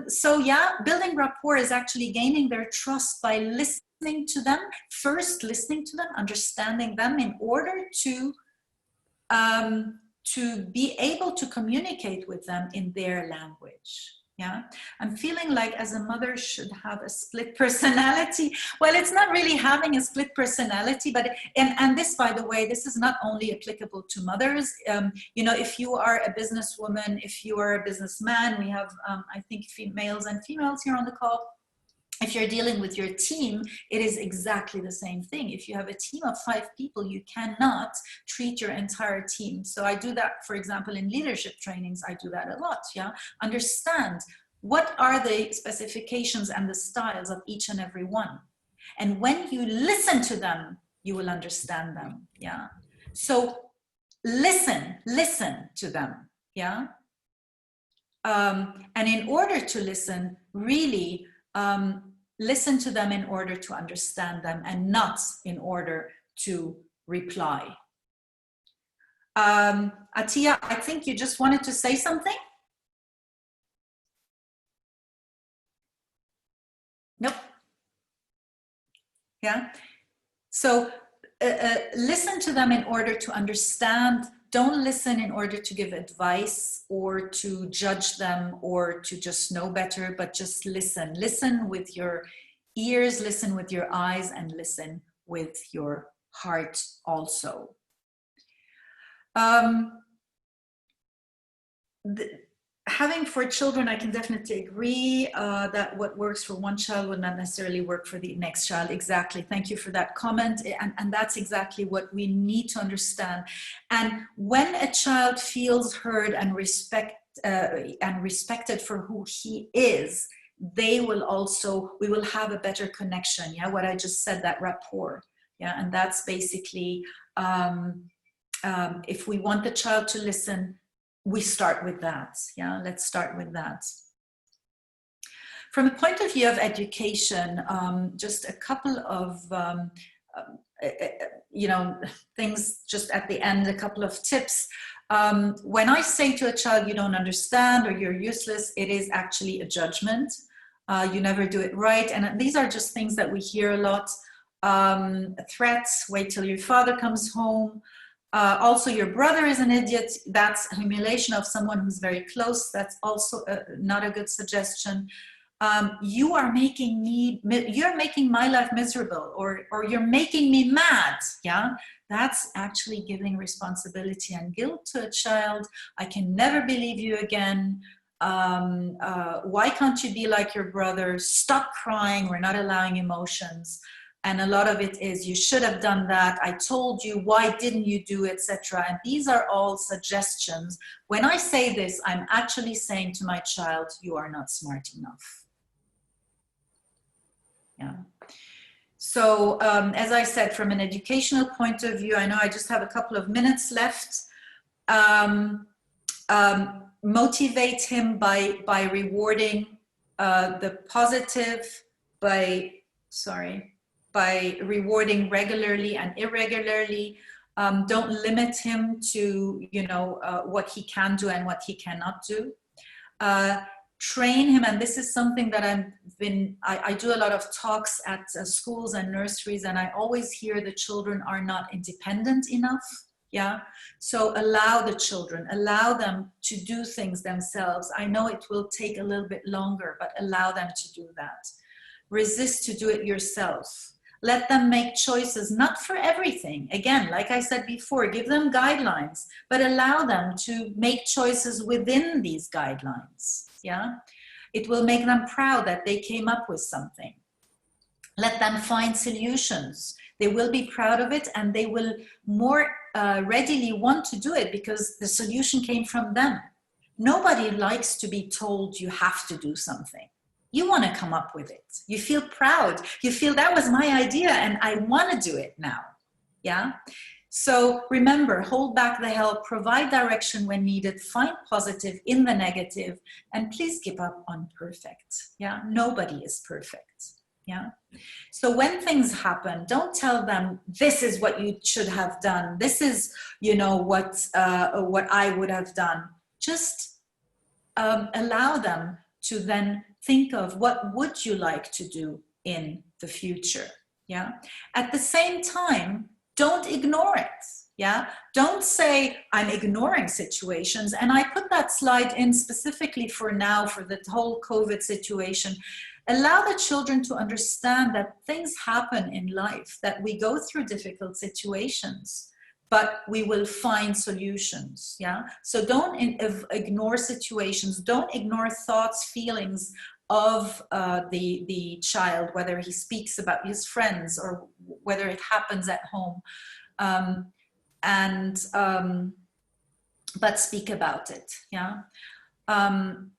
S2: So yeah, building rapport is actually gaining their trust by listening to them. First, listening to them, understanding them in order to be able to communicate with them in their language. Yeah, I'm feeling like as a mother should have a split personality. Well, it's not really having a split personality, but and this, by the way, this is not only applicable to mothers. You know, if you are a businesswoman, if you are a businessman, we have I think males and females here on the call. If you're dealing with your team, it is exactly the same thing. If you have a team of 5 people, you cannot treat your entire team. So I do that, for example, in leadership trainings, I do that a lot, yeah? Understand what are the specifications and the styles of each and every one. And when you listen to them, you will understand them, yeah? So listen to them, yeah? And in order to listen, really, listen to them in order to understand them and not in order to reply. Atiyya, I think you just wanted to say something? Nope. Yeah. So listen to them in order to understand. Don't listen in order to give advice or to judge them or to just know better, but just listen. Listen with your ears, listen with your eyes, and listen with your heart also. having 4 children, I can definitely agree that what works for one child would not necessarily work for the next child. Exactly. Thank you for that comment. And that's exactly what we need to understand. And when a child feels heard and respected for who he is, we will have a better connection. Yeah, what I just said, that rapport. Yeah, and that's basically, if we want the child to listen, we start with that. Yeah, let's start with that. From a point of view of education, just a couple of things just at the end, a couple of tips. When I say to a child, you don't understand or you're useless, it is actually a judgment. You never do it right. And these are just things that we hear a lot. Threats, wait till your father comes home. Also, your brother is an idiot. That's a humiliation of someone who's very close. That's also not a good suggestion. You're making my life miserable, or you're making me mad. Yeah, that's actually giving responsibility and guilt to a child. I can never believe you again. Why can't you be like your brother? Stop crying. We're not allowing emotions. And a lot of it is, you should have done that. I told you, why didn't you do, etc. And these are all suggestions. When I say this, I'm actually saying to my child, you are not smart enough. Yeah. So as I said, from an educational point of view, I know I just have a couple of minutes left. Motivate him by rewarding the positive, by rewarding regularly and irregularly. Don't limit him to, what he can do and what he cannot do. Train him, and this is something that I do a lot of talks at schools and nurseries, and I always hear the children are not independent enough. Yeah, so allow them to do things themselves. I know it will take a little bit longer, but allow them to do that. Resist to do it yourself. Let them make choices, not for everything. Again, like I said before, give them guidelines, but allow them to make choices within these guidelines. Yeah, it will make them proud that they came up with something. Let them find solutions. They will be proud of it, and they will more readily want to do it because the solution came from them. Nobody likes to be told you have to do something. You want to come up with it. You feel proud. You feel that was my idea and I want to do it now. Yeah. So remember, hold back the help, provide direction when needed, find positive in the negative, and please give up on perfect. Yeah. Nobody is perfect. Yeah. So when things happen, don't tell them this is what you should have done. This is, what I would have done. Just allow them to then think of what would you like to do in the future. Yeah. At the same time, don't ignore it. Yeah. Don't say I'm ignoring situations. And I put that slide in specifically for now, for the whole COVID situation. Allow the children to understand that things happen in life, that we go through difficult situations, but we will find solutions. Yeah. So don't ignore situations. Don't ignore thoughts, feelings of the child, whether he speaks about his friends or whether it happens at home. But speak about it. Yeah.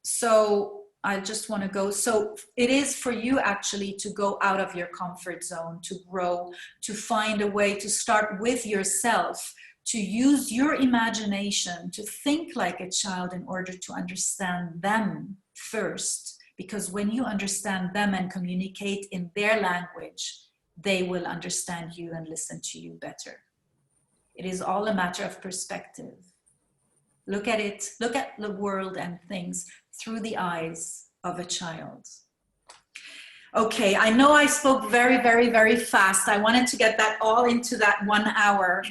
S2: So I just want to go. So it is for you actually to go out of your comfort zone, to grow, to find a way to start with yourself, to use your imagination, to think like a child in order to understand them first. Because when you understand them and communicate in their language, they will understand you and listen to you better. It is all a matter of perspective. Look at it, look at the world and things through the eyes of a child. Okay, I know I spoke very, very, very fast. I wanted to get that all into that 1 hour.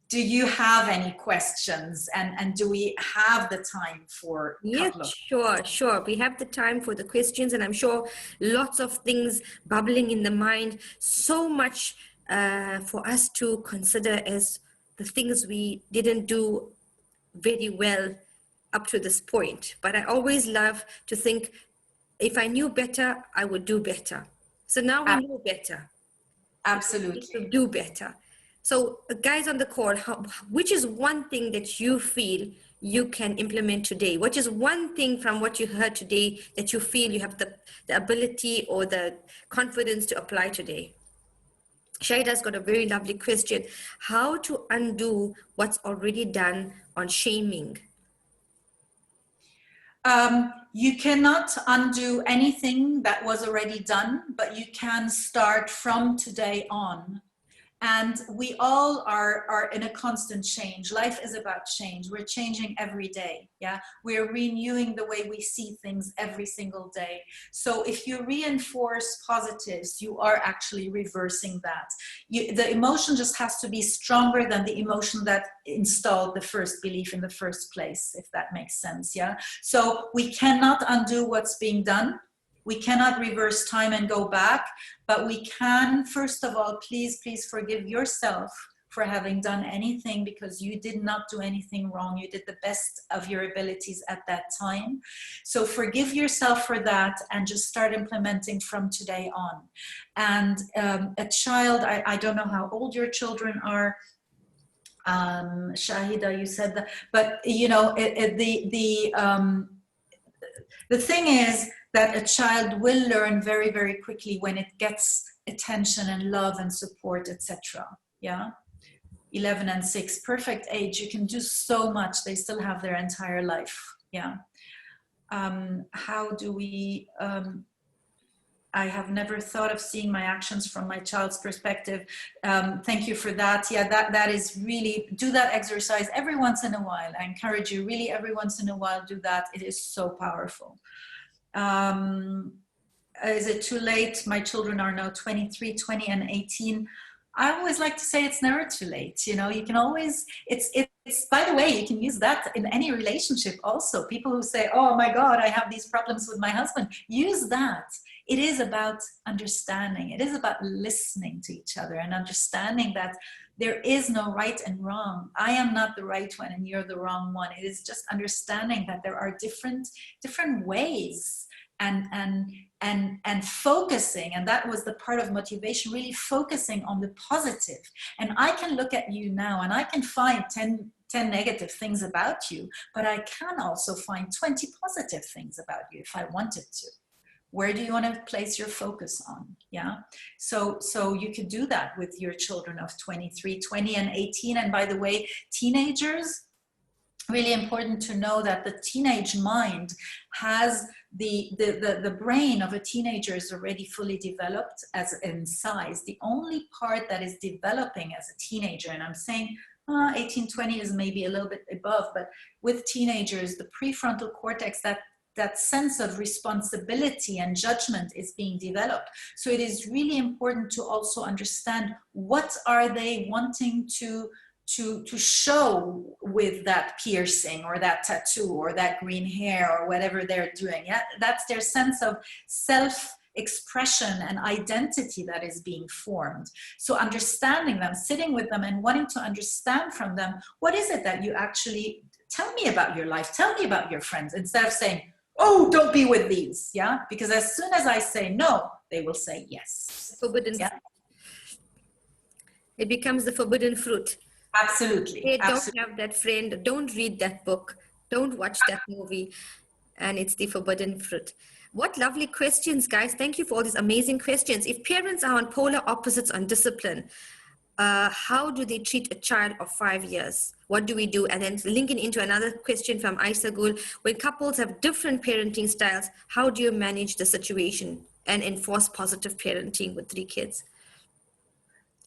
S2: Do you have any questions? And do we have the time for a couple of...
S1: Sure. We have the time for the questions, and I'm sure lots of things bubbling in the mind. So much for us to consider as the things we didn't do very well up to this point, but I always love to think, if I knew better, I would do better. So now we know better.
S2: Absolutely.
S1: To do better. So guys on the call, which is one thing that you feel you can implement today? What is one thing from what you heard today that you feel you have the ability or the confidence to apply today? Shaida's got a very lovely question. How to undo what's already done on shaming?
S2: You cannot undo anything that was already done, but you can start from today on. And we all are in a constant change. Life is about change. We're changing every day. Yeah, we're renewing the way we see things every single day. So if you reinforce positives, you are actually reversing that. The emotion just has to be stronger than the emotion that installed the first belief in the first place, if that makes sense. Yeah. So we cannot undo what's being done. We cannot reverse time and go back, but we can, first of all, please forgive yourself for having done anything, because you did not do anything wrong. You did the best of your abilities at that time. So forgive yourself for that and just start implementing from today on. And a child, I don't know how old your children are, Shahida, you said that, but you know, the thing is that a child will learn very, very quickly when it gets attention and love and support, etc. Yeah, 11 and 6, perfect age. You can do so much. They still have their entire life. Yeah. How do we? I have never thought of seeing my actions from my child's perspective. Thank you for that. Yeah, that is really, do that exercise every once in a while. I encourage you, really, every once in a while, do that. It is so powerful. Is it too late? My children are now 23, 20, and 18. I always like to say it's never too late. You know, you can always, it's, by the way, you can use that in any relationship also. People who say, oh my God, I have these problems with my husband. Use that. It is about understanding. It is about listening to each other and understanding that there is no right and wrong. I am not the right one and you're the wrong one. It is just understanding that there are different ways, and focusing. And that was the part of motivation, really focusing on the positive. And I can look at you now and I can find 10 negative things about you, but I can also find 20 positive things about you if I wanted to. Where do you want to place your focus on? Yeah. So you could do that with your children of 23, 20, and 18. And by the way, teenagers, really important to know that the teenage mind has the brain of a teenager is already fully developed as in size. The only part that is developing as a teenager, and I'm saying 18, 20 is maybe a little bit above, but with teenagers, the prefrontal cortex, that sense of responsibility and judgment is being developed. So it is really important to also understand what are they wanting to show with that piercing or that tattoo or that green hair or whatever they're doing. Yeah, that's their sense of self-expression and identity that is being formed. So understanding them, sitting with them and wanting to understand from them, what is it that you actually, tell me about your life, tell me about your friends, instead of saying, oh, don't be with these. Yeah, because as soon as I say no, they will say yes.
S1: Forbidden. Yeah. It becomes the forbidden fruit.
S2: Absolutely.
S1: Hey, don't have that friend, don't read that book, don't watch that movie, and it's the forbidden fruit. What lovely questions, guys. Thank you for all these amazing questions. If parents are on polar opposites on discipline, how do they treat a child of 5 years? What do we do? And then linking into another question from Aisa Gul, when couples have different parenting styles, how do you manage the situation and enforce positive parenting with 3 kids?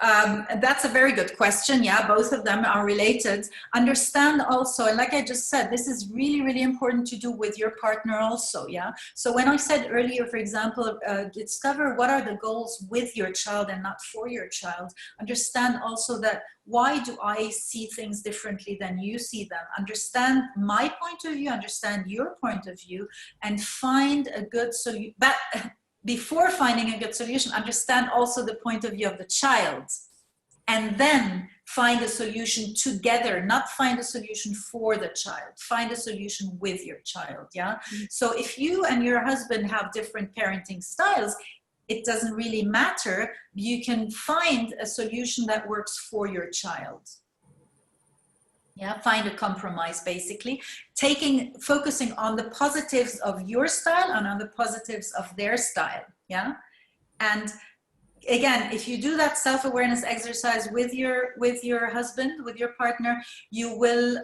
S2: That's a very good question. Yeah, both of them are related. Understand also, and like I just said, this is really, really important to do with your partner also. Yeah. So when I said earlier, for example, discover what are the goals with your child and not for your child. Understand also that why do I see things differently than you see them? Understand my point of view, understand your point of view, and find a good solution. Before finding a good solution, understand also the point of view of the child and then find a solution together, not find a solution for the child, find a solution with your child. Yeah. So if you and your husband have different parenting styles, it doesn't really matter. You can find a solution that works for your child. Yeah, find a compromise, basically focusing on the positives of your style and on the positives of their style. Yeah. And again, if you do that self-awareness exercise with your husband, with your partner, you will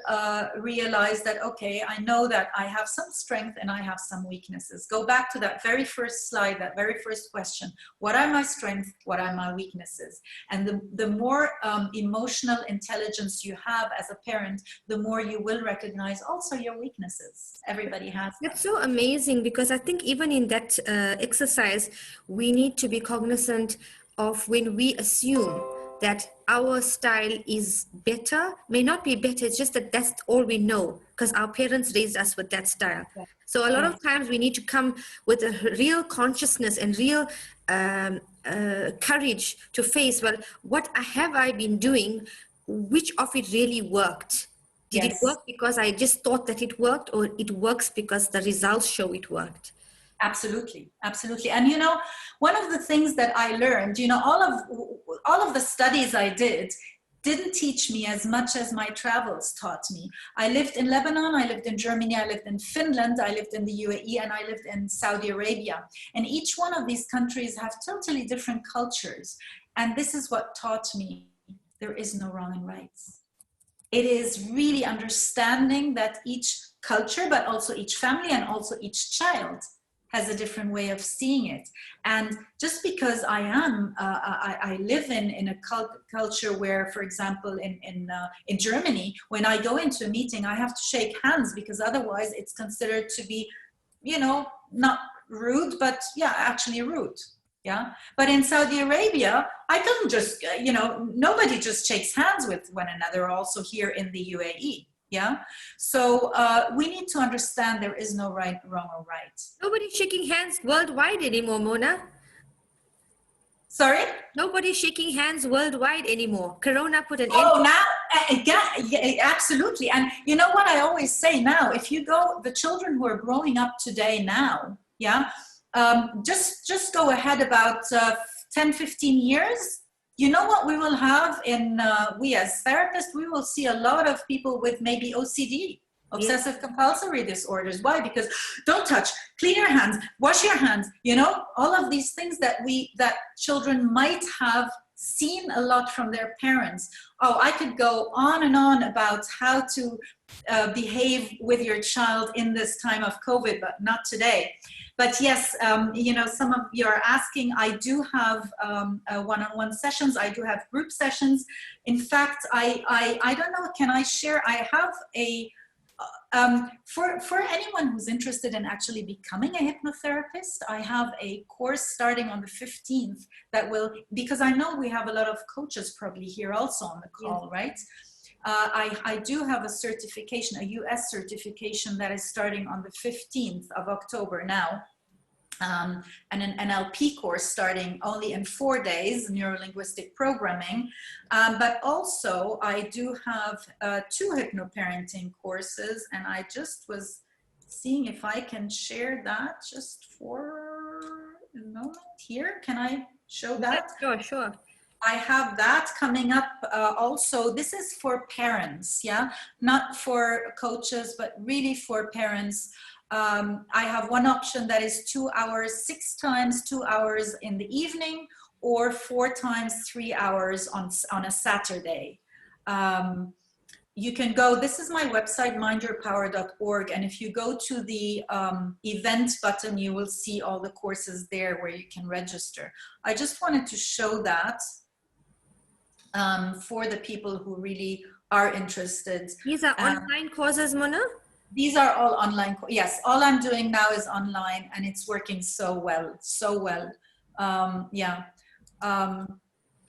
S2: realize that, okay, I know that I have some strength and I have some weaknesses. Go back to that very first slide, that very first question. What are my strengths? What are my weaknesses? And the more emotional intelligence you have as a parent, the more you will recognize also your weaknesses. Everybody has that.
S1: That's so amazing, because I think even in that exercise, we need to be cognizant of when we assume that our style is better, may not be better, it's just that that's all we know because our parents raised us with that style. So a lot of times we need to come with a real consciousness and real courage to face, well, what have I been doing? Which of it really worked? Did it work because I just thought that it worked, or it works because the results show it worked?
S2: Absolutely, absolutely. And you know, one of the things that I learned, you know, all of the studies I didn't teach me as much as my travels taught me. I lived in Lebanon, I lived in Germany, I lived in Finland, I lived in the UAE, and I lived in Saudi Arabia. And each one of these countries have totally different cultures. And this is what taught me: there is no wrong and right. It is really understanding that each culture, but also each family and also each child, has a different way of seeing it. And just because I live in a culture where, for example, in Germany, when I go into a meeting, I have to shake hands, because otherwise it's considered to be, you know, not rude, but yeah, actually rude. Yeah. But in Saudi Arabia, I don't just, you know, nobody just shakes hands with one another, also here in the UAE. Yeah. So we need to understand there is no right, wrong, or right.
S1: Nobody's shaking hands worldwide anymore, Mona.
S2: Sorry?
S1: Nobody's shaking hands worldwide anymore. Corona put an end.
S2: Oh, now, yeah, absolutely. And you know what I always say now, if you go, the children who are growing up today now, yeah, just go ahead about 10, 15 years. You know what we will have in, we as therapists, we will see a lot of people with maybe OCD, obsessive compulsory disorders. Why? Because don't touch, clean your hands, wash your hands, you know, all of these things that children might have seen a lot from their parents. Oh, I could go on and on about how to behave with your child in this time of COVID, but not today. But yes, you know, some of you are asking, I do have one-on-one sessions. I do have group sessions. In fact, I don't know, can I share? I have a, for anyone who's interested in actually becoming a hypnotherapist, I have a course starting on the 15th that will, because I know we have a lot of coaches probably here also on the call, right? I do have a certification, a US certification that is starting on the 15th of October now. And an NLP course starting only in 4 days, neuro-linguistic programming. But also I do have 2 hypno-parenting courses, and I just was seeing if I can share that just for a moment here. Can I show that?
S1: Sure, sure.
S2: I have that coming up also. This is for parents, yeah, not for coaches, but really for parents. I have one option that is 2 hours, 6 times 2 hours in the evening, or 4 times 3 hours on a Saturday. You can go, this is my website, mindyourpower.org, and if you go to the event button, you will see all the courses there where you can register. I just wanted to show that for the people who really are interested.
S1: These are online courses, Mona?
S2: These are all online. Yes, all I'm doing now is online, and it's working so well, so well. Yeah.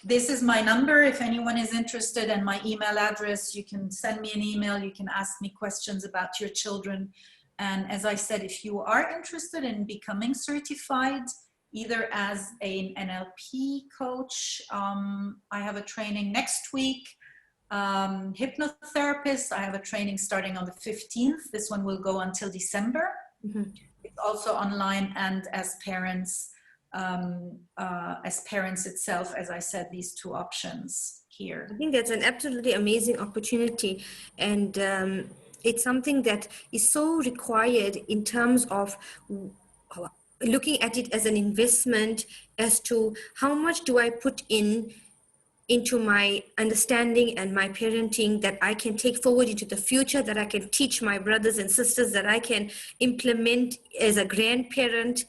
S2: This is my number. If anyone is interested, and my email address, you can send me an email. You can ask me questions about your children. And as I said, if you are interested in becoming certified either as an NLP coach. I have a training next week. Hypnotherapist, I have a training starting on the 15th. This one will go until December.
S1: Mm-hmm.
S2: It's also online, and as parents itself, as I said, these two options here.
S1: I think that's an absolutely amazing opportunity, and it's something that is so required in terms of looking at it as an investment, as to how much do I put into my understanding and my parenting that I can take forward into the future, that I can teach my brothers and sisters, that I can implement as a grandparent,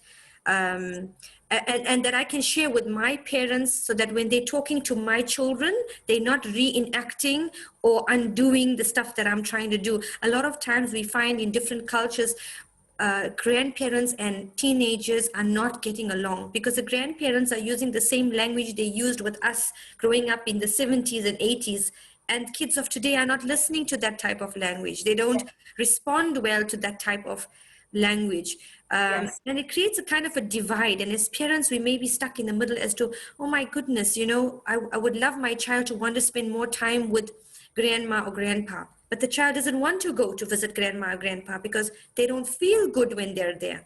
S1: and that I can share with my parents, so that when they're talking to my children, they're not reenacting or undoing the stuff that I'm trying to do. A lot of times we find in different cultures, grandparents and teenagers are not getting along because the grandparents are using the same language they used with us growing up in the 70s and 80s. And kids of today are not listening to that type of language. They don't respond well to that type of language.
S2: Yes.
S1: And it creates a kind of a divide. And as parents, we may be stuck in the middle as to, oh my goodness, I would love my child to want to spend more time with grandma or grandpa. But the child doesn't want to go to visit grandma or grandpa because they don't feel good when they're there.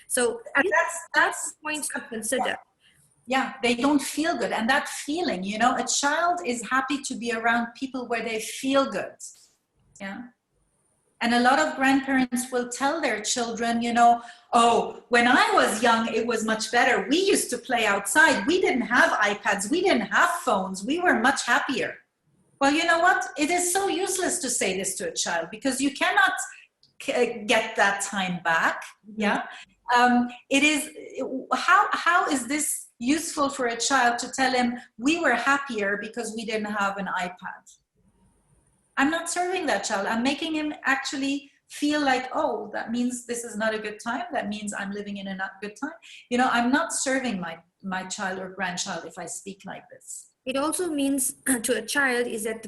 S1: So that's a point to consider.
S2: Yeah, they don't feel good. And that feeling, a child is happy to be around people where they feel good. Yeah. And a lot of grandparents will tell their children, oh, when I was young, it was much better. We used to play outside. We didn't have iPads. We didn't have phones. We were much happier. Well, you know what? It is so useless to say this to a child because you cannot get that time back. Yeah. It is, how is this useful for a child to tell him we were happier because we didn't have an iPad? I'm not serving that child. I'm making him actually feel like, oh, that means this is not a good time. That means I'm living in a not good time. I'm not serving my child or grandchild if I speak like this.
S1: It also means to a child is that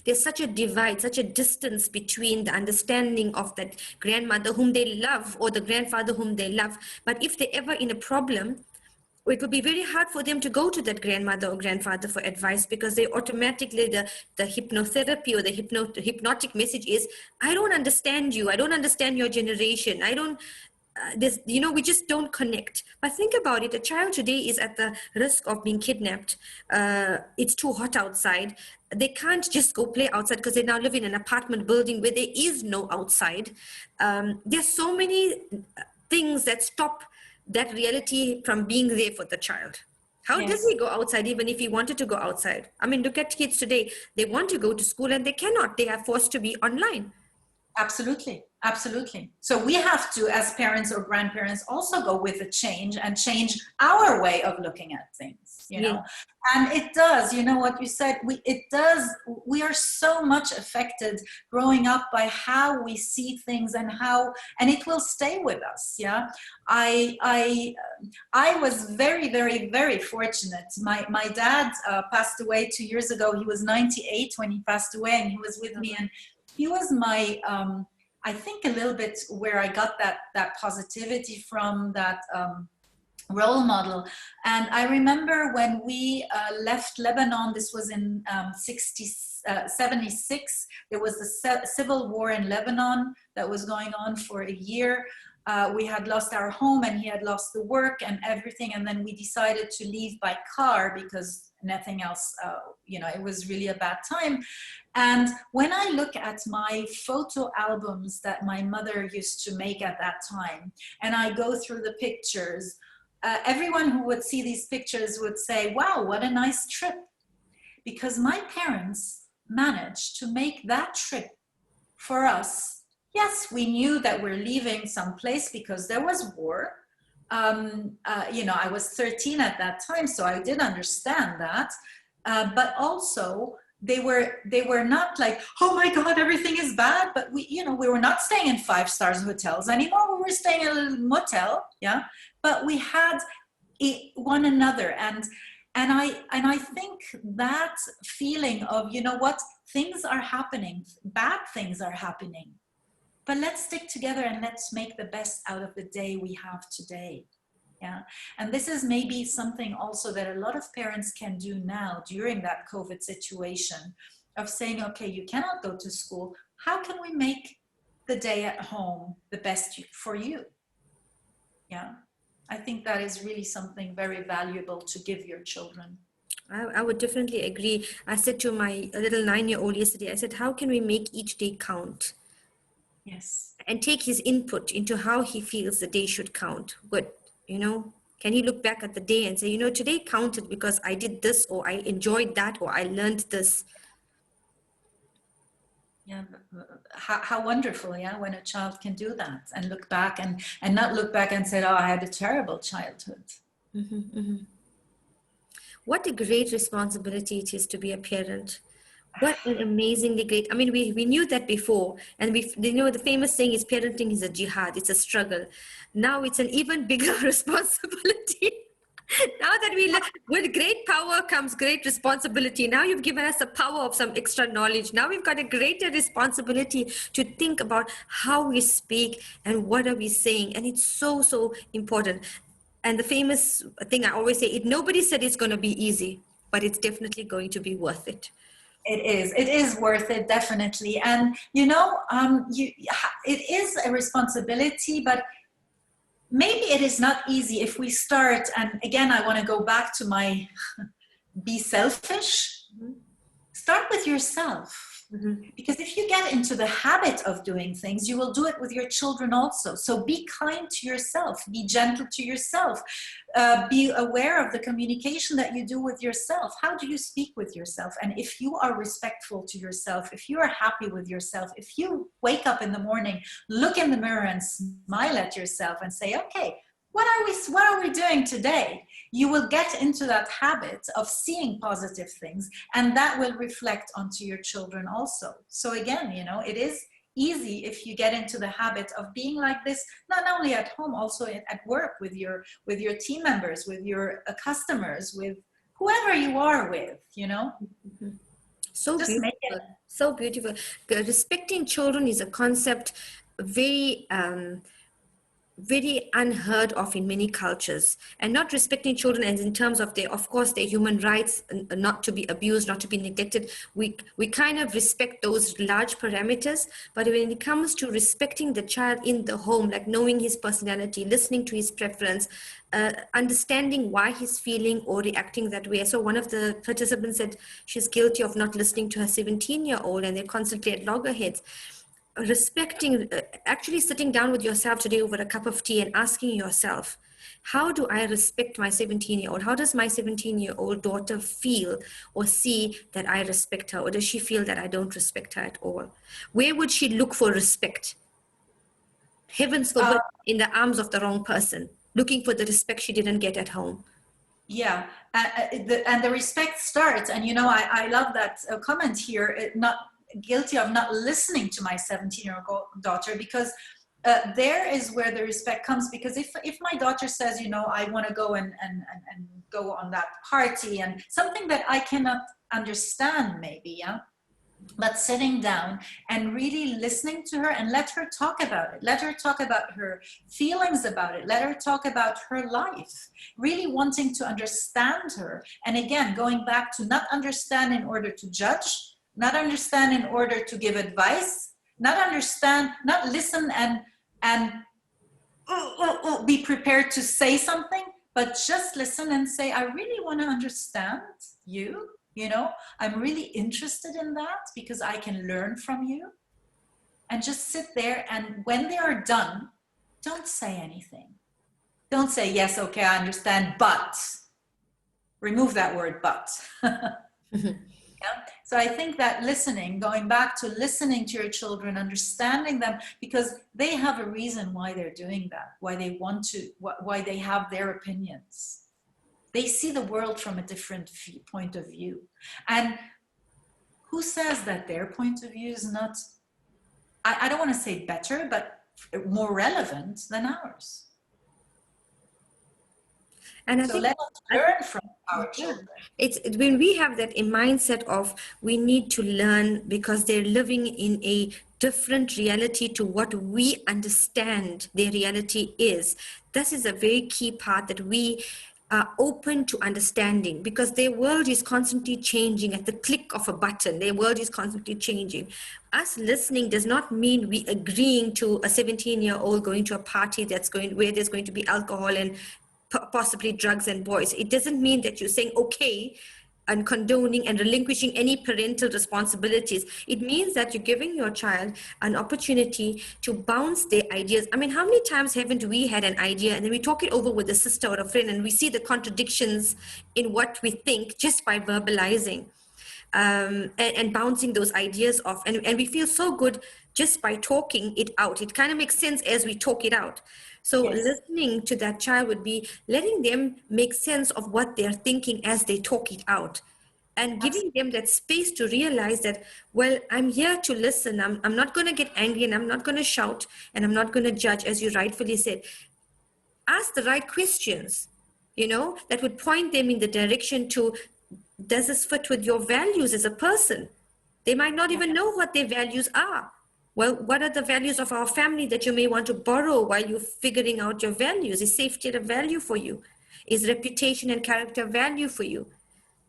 S1: there's such a divide, such a distance between the understanding of that grandmother whom they love or the grandfather whom they love. But if they're ever in a problem, it would be very hard for them to go to that grandmother or grandfather for advice because they automatically, the hypnotherapy or the hypnotic message is, I don't understand you. I don't understand your generation. I don't, we just don't connect. But think about it. A child today is at the risk of being kidnapped. It's too hot outside. They can't just go play outside because they now live in an apartment building where there is no outside. There's so many things that stop that reality from being there for the child. How does he go outside even if he wanted to go outside? I mean, look at kids today. They want to go to school and they cannot. They are forced to be online.
S2: Absolutely. Absolutely. So we have to, as parents or grandparents, also go with the change and change our way of looking at things, And it does, what you said, we are so much affected growing up by how we see things and it will stay with us. Yeah. I was very, very, very fortunate. My dad passed away 2 years ago. He was 98 when he passed away, and he was with me, and he was my, I think a little bit where I got that positivity from, that role model. And I remember when we left Lebanon, this was in 76, there was the civil war in Lebanon that was going on for a year. We had lost our home and he had lost the work and everything. And then we decided to leave by car because nothing else, it was really a bad time. And when I look at my photo albums that my mother used to make at that time, and I go through the pictures, everyone who would see these pictures would say, wow, what a nice trip. Because my parents managed to make that trip for us. Yes, we knew that we're leaving someplace because there was war. I was 13 at that time, so I did understand that. But also, they were not like, oh my God, everything is bad. But we were not staying in 5-star hotels anymore. We were staying in a little motel, yeah. But we had one another, and I think that feeling of, things are happening, bad things are happening, but let's stick together and let's make the best out of the day we have today. Yeah. And this is maybe something also that a lot of parents can do now during that COVID situation of saying, okay, you cannot go to school. How can we make the day at home the best for you? Yeah. I think that is really something very valuable to give your children.
S1: I would definitely agree. I said to my little 9-year-old yesterday, I said, how can we make each day count?
S2: Yes.
S1: And take his input into how he feels the day should count. But, can he look back at the day and say, today counted because I did this, or I enjoyed that, or I learned this?
S2: Yeah, how wonderful, yeah, when a child can do that and look back and not look back and say, oh, I had a terrible childhood.
S1: What a great responsibility it is to be a parent. What an amazingly great, I mean, we knew that before, and the famous saying is parenting is a jihad, it's a struggle. Now it's an even bigger responsibility. Now that with great power comes great responsibility. Now you've given us the power of some extra knowledge. Now we've got a greater responsibility to think about how we speak and what are we saying. And it's so, so important. And the famous thing I always say, nobody said it's going to be easy, but it's definitely going to be worth it.
S2: It is worth it, definitely. And it is a responsibility, but maybe it is not easy if we start, and again, I want to go back to my be selfish. Start with yourself. Because if you get into the habit of doing things, you will do it with your children also. So be kind to yourself, be gentle to yourself, be aware of the communication that you do with yourself. How do you speak with yourself? And if you are respectful to yourself, if you are happy with yourself, if you wake up in the morning, look in the mirror and smile at yourself and say, okay, what are we doing today? You will get into that habit of seeing positive things, and that will reflect onto your children also. So again, it is easy if you get into the habit of being like this, not only at home, also at work with your team members, with your customers, with whoever you are with,
S1: So
S2: Just
S1: beautiful.
S2: make it.
S1: So beautiful. Respecting children is a concept very very unheard of in many cultures, and not respecting children as in terms of their human rights, not to be abused, not to be neglected. We kind of respect those large parameters, but when it comes to respecting the child in the home, like knowing his personality, listening to his preference, understanding why he's feeling or reacting that way. So one of the participants said she's guilty of not listening to her 17-year-old, and they're constantly at loggerheads. Respecting, actually sitting down with yourself today over a cup of tea and asking yourself, how do I respect my 17-year-old? How does my 17-year-old daughter feel or see that I respect her? Or does she feel that I don't respect her at all? Where would she look for respect? Heavens forbid, in the arms of the wrong person, looking for the respect she didn't get at home.
S2: Yeah, and the respect starts, and I love that comment here, not guilty of not listening to my 17-year-old daughter, because there is where the respect comes. Because if my daughter says, I want to go and go on that party, and something that I cannot understand maybe, yeah, but sitting down and really listening to her and let her talk about it. Let her talk about her feelings about it. Let her talk about her life. Really wanting to understand her. And again, going back to not understand in order to judge, not understand in order to give advice, not listen and be prepared to say something, but just listen and say, I really want to understand you. I'm really interested in that because I can learn from you. And just sit there, and when they are done, don't say anything. Don't say, yes, okay, I understand, but. Remove that word, but. Yeah? So I think that listening, going back to listening to your children, understanding them, because they have a reason why they're doing that, why they want to, why they have their opinions. They see the world from a different point of view. And who says that their point of view is not, I don't want to say better, but more relevant than ours?
S1: And I
S2: So
S1: think,
S2: let us learn from our
S1: yeah,
S2: children.
S1: it's when we have that a mindset of we need to learn because they're living in a different reality to what we understand their reality is. This is a very key part, that we are open to understanding, because their world is constantly changing at the click of a button. Their world is constantly changing. Us listening does not mean we agreeing to a 17-year-old going to a party where there's going to be alcohol and possibly drugs and boys. It doesn't mean that you're saying okay and condoning and relinquishing any parental responsibilities. It means that you're giving your child an opportunity to bounce their ideas. I mean, how many times haven't we had an idea and then we talk it over with a sister or a friend and we see the contradictions in what we think just by verbalizing? And bouncing those ideas off. And we feel so good just by talking it out. It kind of makes sense as we talk it out. So
S2: Yes.
S1: listening to that child would be letting them make sense of what they're thinking as they talk it out. And giving them that space to realize that, well, I'm here to listen. I'm not going to get angry, and I'm not going to shout, and I'm not going to judge, as you rightfully said. Ask the right questions, that would point them in the direction to, does this fit with your values as a person? They might not even know what their values are. Well, what are the values of our family that you may want to borrow while you're figuring out your values? Is safety a value for you? Is reputation and character value for you?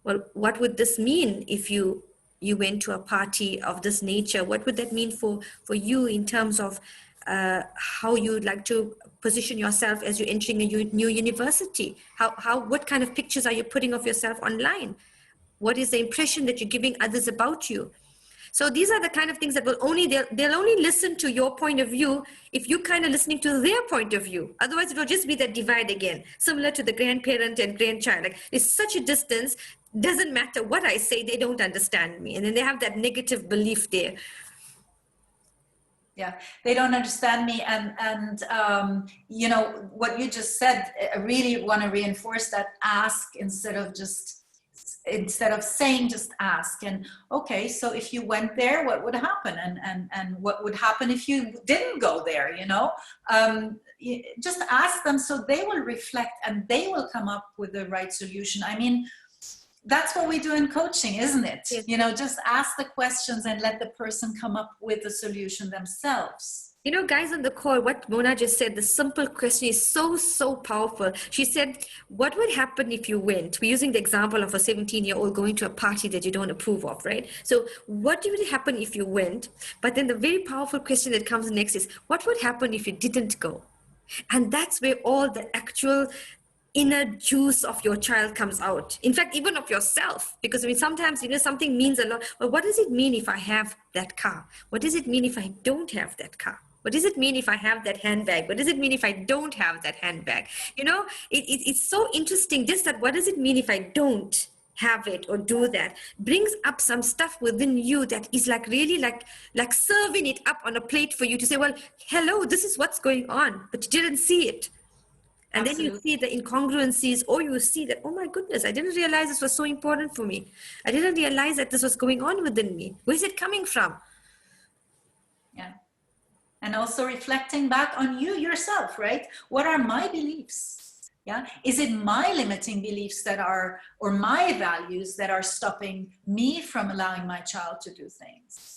S1: Well, what would this mean if you went to a party of this nature? What would that mean for you in terms of how you'd like to position yourself as you're entering a new university? What kind of pictures are you putting of yourself online? What is the impression that you're giving others about you? So these are the kind of things that they'll only listen to your point of view if you kind of listening to their point of view. Otherwise, it will just be that divide again, similar to the grandparent and grandchild. Like, there's such a distance. Doesn't matter what I say, they don't understand me, and then they have that negative belief there.
S2: Yeah, they don't understand me, and what you just said. I really want to reinforce that. Ask instead of saying, just ask. And okay, so if you went there, what would happen? And what would happen if you didn't go there? Just ask them, so they will reflect and they will come up with the right solution. I mean, that's what we do in coaching, isn't it?
S1: Yes.
S2: Just ask the questions and let the person come up with the solution themselves.
S1: Guys on the call, what Mona just said, the simple question is so, so powerful. She said, what would happen if you went? We're using the example of a 17-year-old going to a party that you don't approve of, right? So what would happen if you went? But then the very powerful question that comes next is, what would happen if you didn't go? And that's where all the actual inner juice of your child comes out. In fact, even of yourself, because sometimes, something means a lot. Well, what does it mean if I have that car? What does it mean if I don't have that car? What does it mean if I have that handbag? What does it mean if I don't have that handbag? It's so interesting just that, what does it mean if I don't have it or do that? Brings up some stuff within you that is like really like serving it up on a plate for you to say, well, hello, this is what's going on, but you didn't see it. And
S2: Absolutely.
S1: then you see the incongruencies, or you see that, oh my goodness, I didn't realize this was so important for me. I didn't realize that this was going on within me. Where's it coming from?
S2: Yeah. And also reflecting back on you yourself, right? What are my beliefs? Yeah. Is it my limiting beliefs or my values that are stopping me from allowing my child to do things?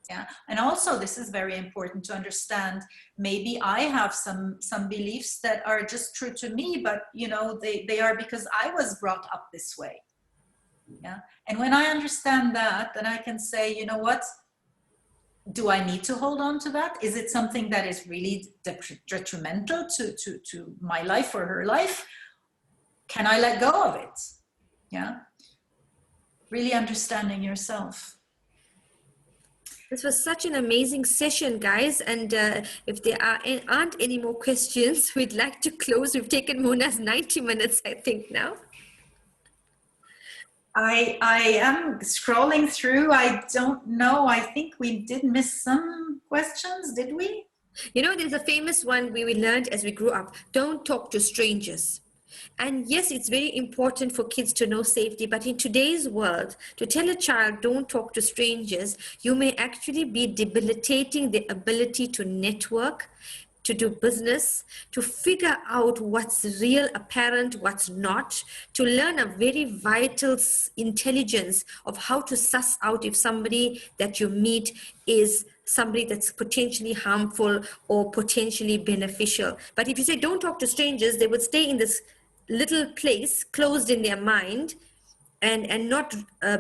S2: Yeah. And also, this is very important to understand. Maybe I have some beliefs that are just true to me, but they are because I was brought up this way. Yeah. And when I understand that, then I can say, you know what? Do I need to hold on to that? Is it something that is really detrimental to my life or her life? Can I let go of it? Yeah. Really understanding yourself.
S1: This was such an amazing session, guys. And if there aren't any more questions, we'd like to close. We've taken Mona's 90 minutes, I think, now.
S2: I am scrolling through. I don't know. I think we did miss some questions, did we?
S1: There's a famous one we learned as we grew up. Don't talk to strangers. And yes, it's very important for kids to know safety, but in today's world, to tell a child don't talk to strangers, you may actually be debilitating their ability to network to do business, to figure out what's real apparent, what's not, to learn a very vital intelligence of how to suss out if somebody that you meet is somebody that's potentially harmful or potentially beneficial. But if you say don't talk to strangers, they would stay in this little place closed in their mind and not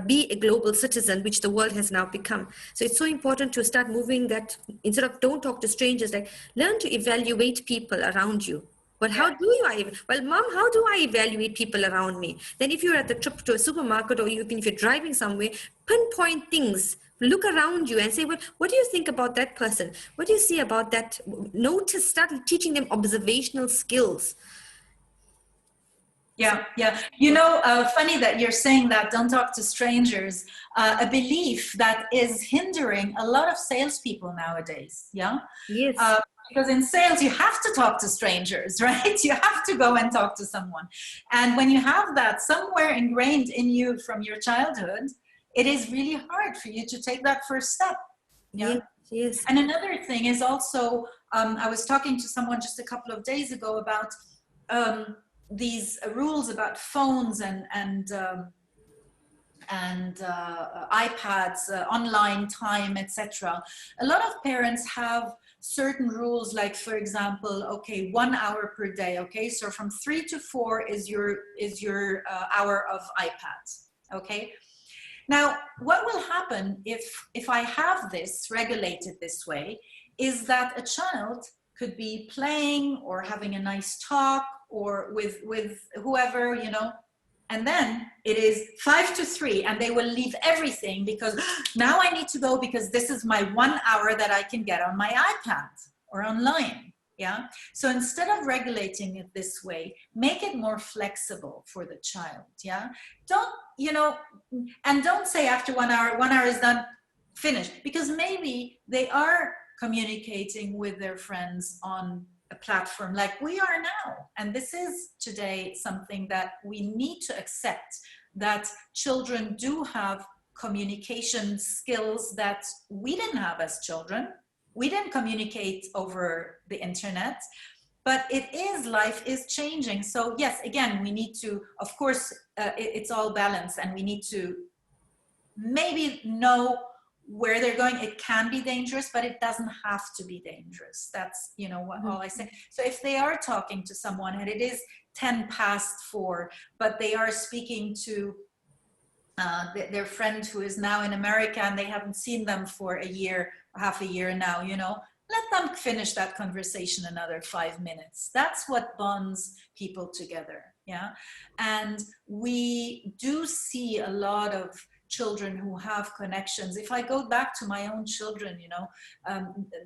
S1: be a global citizen, which the world has now become. So it's so important to start moving that, instead of don't talk to strangers, like learn to evaluate people around you. Well, how do you, well, mom, how do I evaluate people around me? Then if you're at the trip to a supermarket, or even if you're driving somewhere, pinpoint things, look around you and say, well, what do you think about that person? What do you see about that? Notice, start teaching them observational skills.
S2: Yeah, yeah. You know, funny that you're saying that, don't talk to strangers, a belief that is hindering a lot of salespeople nowadays. Yeah.
S1: Yes.
S2: Because in sales, you have to talk to strangers, right? You have to go and talk to someone. And when you have that somewhere ingrained in you from your childhood, it is really hard for you to take that first step. Yeah.
S1: Yes. Yes.
S2: And another thing is also, I was talking to someone just a couple of days ago about these rules about phones and iPads, online time, etc. A lot of parents have certain rules, like, for example, okay, 1 hour per day. Okay, so from 3 to 4 is your hour of iPads. Okay. Now, what will happen if I have this regulated this way is that a child could be playing or having a nice talk or with whoever, you know, and then it is 5 to 3 and they will leave everything because now I need to go because this is my 1 hour that I can get on my iPad or online. Yeah. So instead of regulating it this way, make it more flexible for the child. Yeah. Don't, you know, and don't say after 1 hour, 1 hour is done, finished, because maybe they are communicating with their friends on a platform like we are now. And this is today something that we need to accept, that children do have communication skills that we didn't have as children. We didn't communicate over the internet, but life is changing. So yes, again, we need to, of course, it's all balanced, and we need to maybe know where they're going. It can be dangerous, but it doesn't have to be dangerous. That's, you know, what all I say. So if they are talking to someone and it is 10 past 4, but they are speaking to their friend who is now in America and they haven't seen them for a year, half a year now, you know, let them finish that conversation another 5 minutes. That's what bonds people together. Yeah. And we do see a lot of children who have connections. If I go back to my own children, you know,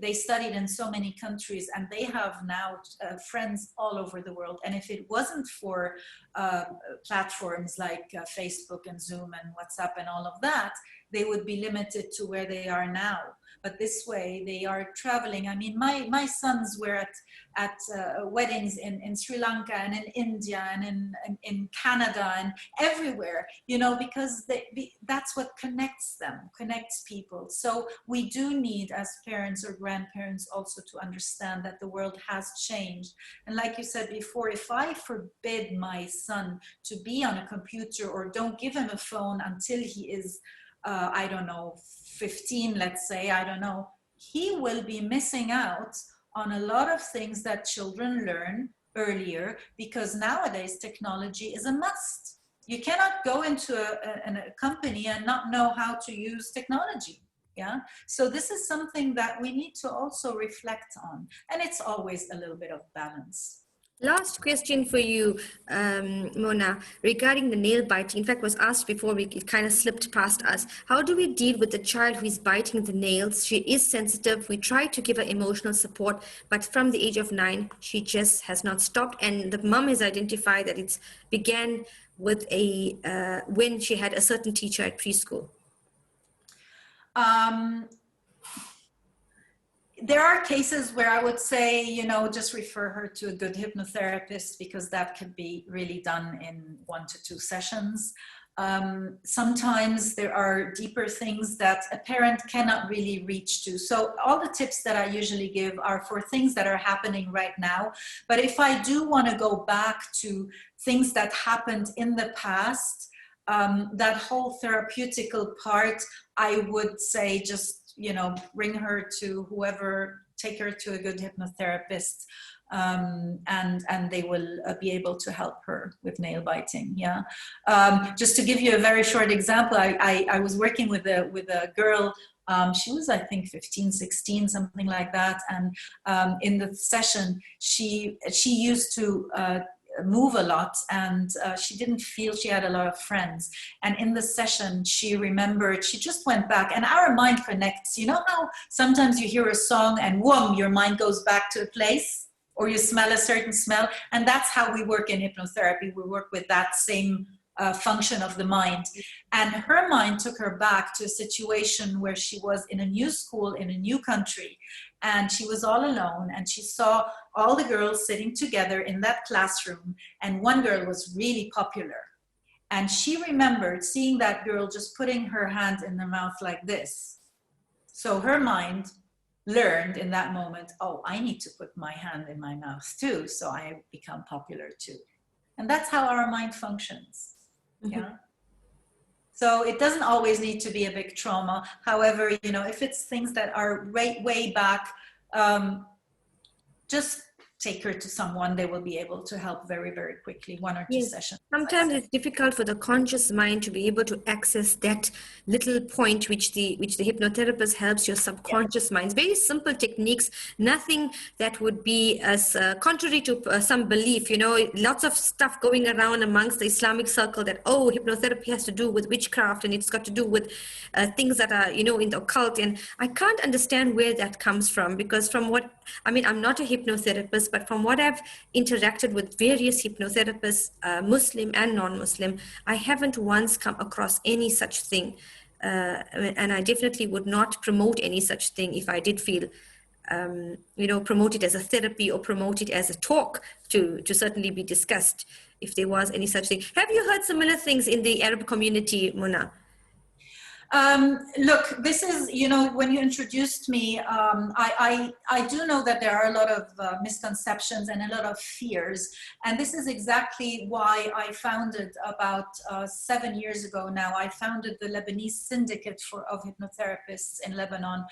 S2: they studied in so many countries and they have now friends all over the world. And if it wasn't for platforms like Facebook and Zoom and WhatsApp and all of that, they would be limited to where they are now. But this way they are traveling. I mean, my sons were at weddings in Sri Lanka and in India and in Canada and everywhere, you know, because that's what connects them, connects people. So we do need, as parents or grandparents, also to understand that the world has changed. And like you said before, if I forbid my son to be on a computer or don't give him a phone until he is I don't know, 15, let's say, I don't know, he will be missing out on a lot of things that children learn earlier, because nowadays technology is a must. You cannot go into a company and not know how to use technology. Yeah. So this is something that we need to also reflect on. And it's always a little bit of balance.
S1: Last question for you, Mona, regarding the nail biting. In fact, was asked before, it kind of slipped past us. How do we deal with the child who is biting the nails? She is sensitive. We try to give her emotional support, but from the age of 9, she just has not stopped. And the mom has identified that it began with when she had a certain teacher at preschool.
S2: There are cases where I would say, you know, just refer her to a good hypnotherapist, because that could be really done in 1 to 2 sessions. Sometimes there are deeper things that a parent cannot really reach to. So all the tips that I usually give are for things that are happening right now. But if I do want to go back to things that happened in the past, that whole therapeutical part, I would say just, you know, bring her to whoever, take her to a good hypnotherapist, and they will be able to help her with nail biting. Yeah. Just to give you a very short example, I was working with a girl. She was, I think, 15, 16, something like that. And in the session, she used to move a lot, and she didn't feel she had a lot of friends. And in the session, she remembered, she just went back, and our mind connects. You know how sometimes you hear a song and whoom, your mind goes back to a place, or you smell a certain smell? And that's how we work in hypnotherapy. We work with that same function of the mind. And her mind took her back to a situation where she was in a new school, in a new country, and she was all alone, and she saw all the girls sitting together in that classroom, and one girl was really popular. And she remembered seeing that girl just putting her hand in her mouth like this. So her mind learned in that moment, oh, I need to put my hand in my mouth too, so I become popular too. And that's how our mind functions. Yeah. So it doesn't always need to be a big trauma. However, you know, if it's things that are way back, just take her to someone. They will be able to help very quickly, 1 or 2 sessions.
S1: Sometimes it's difficult for the conscious mind to be able to access that little point which the hypnotherapist helps your subconscious mind. Very simple techniques, nothing that would be as contrary to some belief. You know, lots of stuff going around amongst the Islamic circle that, oh, hypnotherapy has to do with witchcraft, and it's got to do with things that are, you know, in the occult. And I can't understand where that comes from, because from what, I mean, I'm not a hypnotherapist, but from what I've interacted with various hypnotherapists, Muslim and non-Muslim, I haven't once come across any such thing. And I definitely would not promote any such thing if I did feel, you know, promote it as a therapy or promote it as a talk to certainly be discussed if there was any such thing. Have you heard similar things in the Arab community, Muna?
S2: Look, this is, you know, when you introduced me, I do know that there are a lot of misconceptions and a lot of fears. And this is exactly why I founded about 7 years ago now, I founded the Lebanese Syndicate of Hypnotherapists in Lebanon,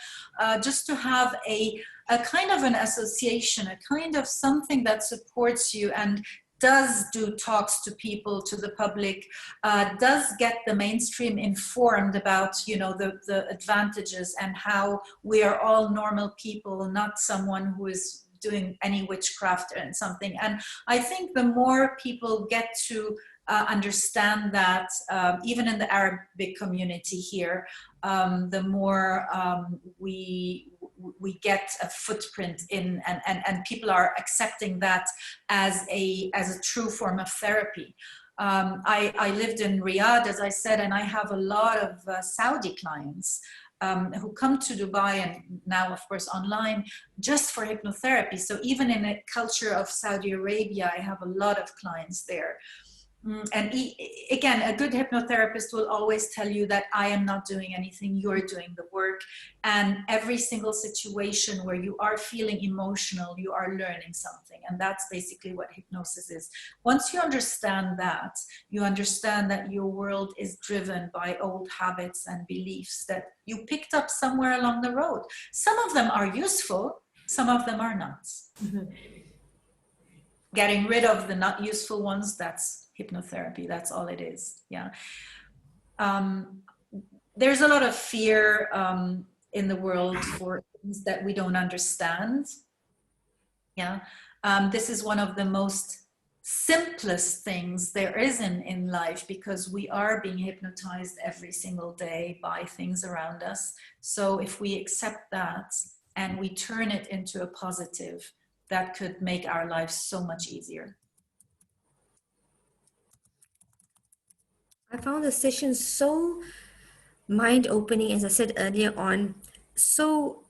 S2: just to have a kind of an association, a kind of something that supports you and does do talks to people, to the public, does get the mainstream informed about, you know, the advantages and how we are all normal people, not someone who is doing any witchcraft and something. And I think the more people get to understand that, even in the Arabic community here, the more we get a footprint in, and people are accepting that as a true form of therapy. I lived in Riyadh, as I said, and I have a lot of Saudi clients who come to Dubai, and now, of course, online, just for hypnotherapy. So even in a culture of Saudi Arabia, I have a lot of clients there. And again, a good hypnotherapist will always tell you that I am not doing anything, you're doing the work. And every single situation where you are feeling emotional, you are learning something. And that's basically what hypnosis is. Once you understand that, you understand that your world is driven by old habits and beliefs that you picked up somewhere along the road. Some of them are useful, some of them are not. Getting rid of the not useful ones, that's hypnotherapy. That's all it is. Yeah. There's a lot of fear in the world for things that we don't understand. Yeah. This is one of the most simplest things there is in life, because we are being hypnotized every single day by things around us. So if we accept that and we turn it into a positive, that could make our lives so much easier.
S1: I found the session so mind-opening, as I said earlier on. So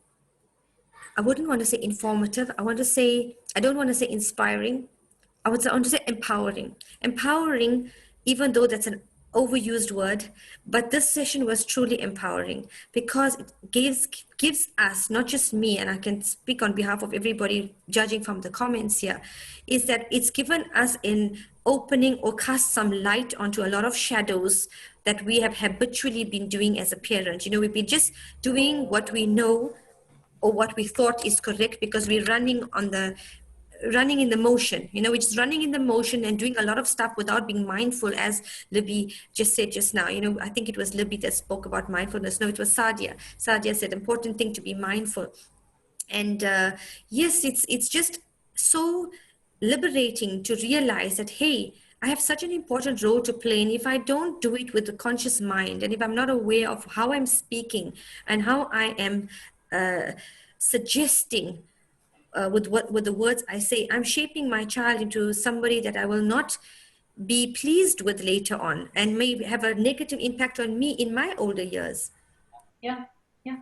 S1: I wouldn't want to say informative. I don't want to say inspiring. I want to say empowering. Empowering, even though that's an overused word, but this session was truly empowering because it gives us, not just me, and I can speak on behalf of everybody judging from the comments here, is that it's given us an opening or cast some light onto a lot of shadows that we have habitually been doing as a parent. You know, we've been just doing what we know or what we thought is correct because we're running in the motion, you know, we're just running in the motion and doing a lot of stuff without being mindful, as Libby just said just now. You know, I think it was Libby that spoke about mindfulness. No, it was Sadia said important thing to be mindful. And yes, it's just so liberating to realize that, hey, I have such an important role to play, and if I don't do it with a conscious mind, and if I'm not aware of how I'm speaking and how I am suggesting with the words I say, I'm shaping my child into somebody that I will not be pleased with later on, and may have a negative impact on me in my older years.
S2: Yeah, yeah.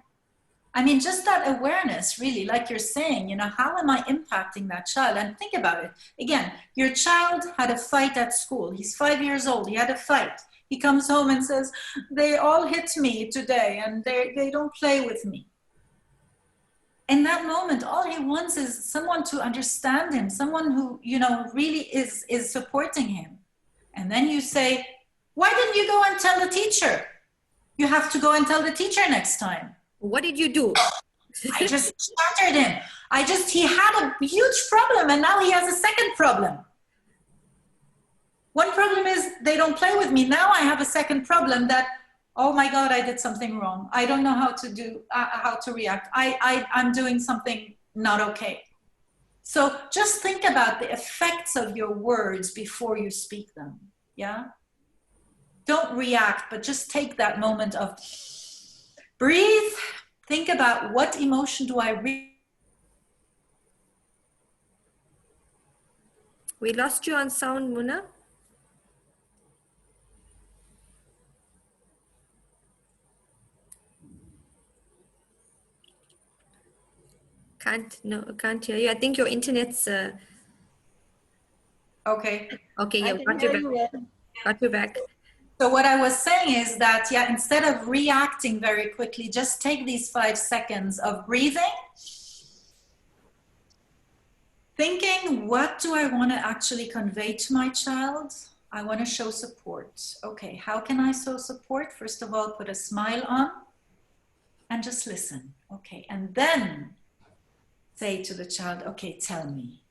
S2: I mean, just that awareness, really, like you're saying, you know, how am I impacting that child? And think about it. Again, your child had a fight at school. He's 5 years old. He had a fight. He comes home and says, they all hit me today and they don't play with me. In that moment, all he wants is someone to understand him, someone who, you know, really is supporting him. And then you say, why didn't you go and tell the teacher? You have to go and tell the teacher next time.
S1: What did you do?
S2: I just shattered him. He had a huge problem and now he has a second problem. One problem is they don't play with me. Now I have a second problem that, oh my God, I did something wrong. I don't know how to react. I'm doing something not okay. So just think about the effects of your words before you speak them, yeah? Don't react, but just take that moment of breathe, think about what emotion do I
S1: We lost you on sound, Muna. Can't hear you. I think your internet's
S2: Okay.
S1: Okay, yeah, got you back.
S2: So what I was saying is that, yeah, instead of reacting very quickly, just take these 5 seconds of breathing, thinking, what do I want to actually convey to my child? I want to show support. Okay, how can I show support? First of all, put a smile on and just listen. Okay, and then say to the child, okay, tell me.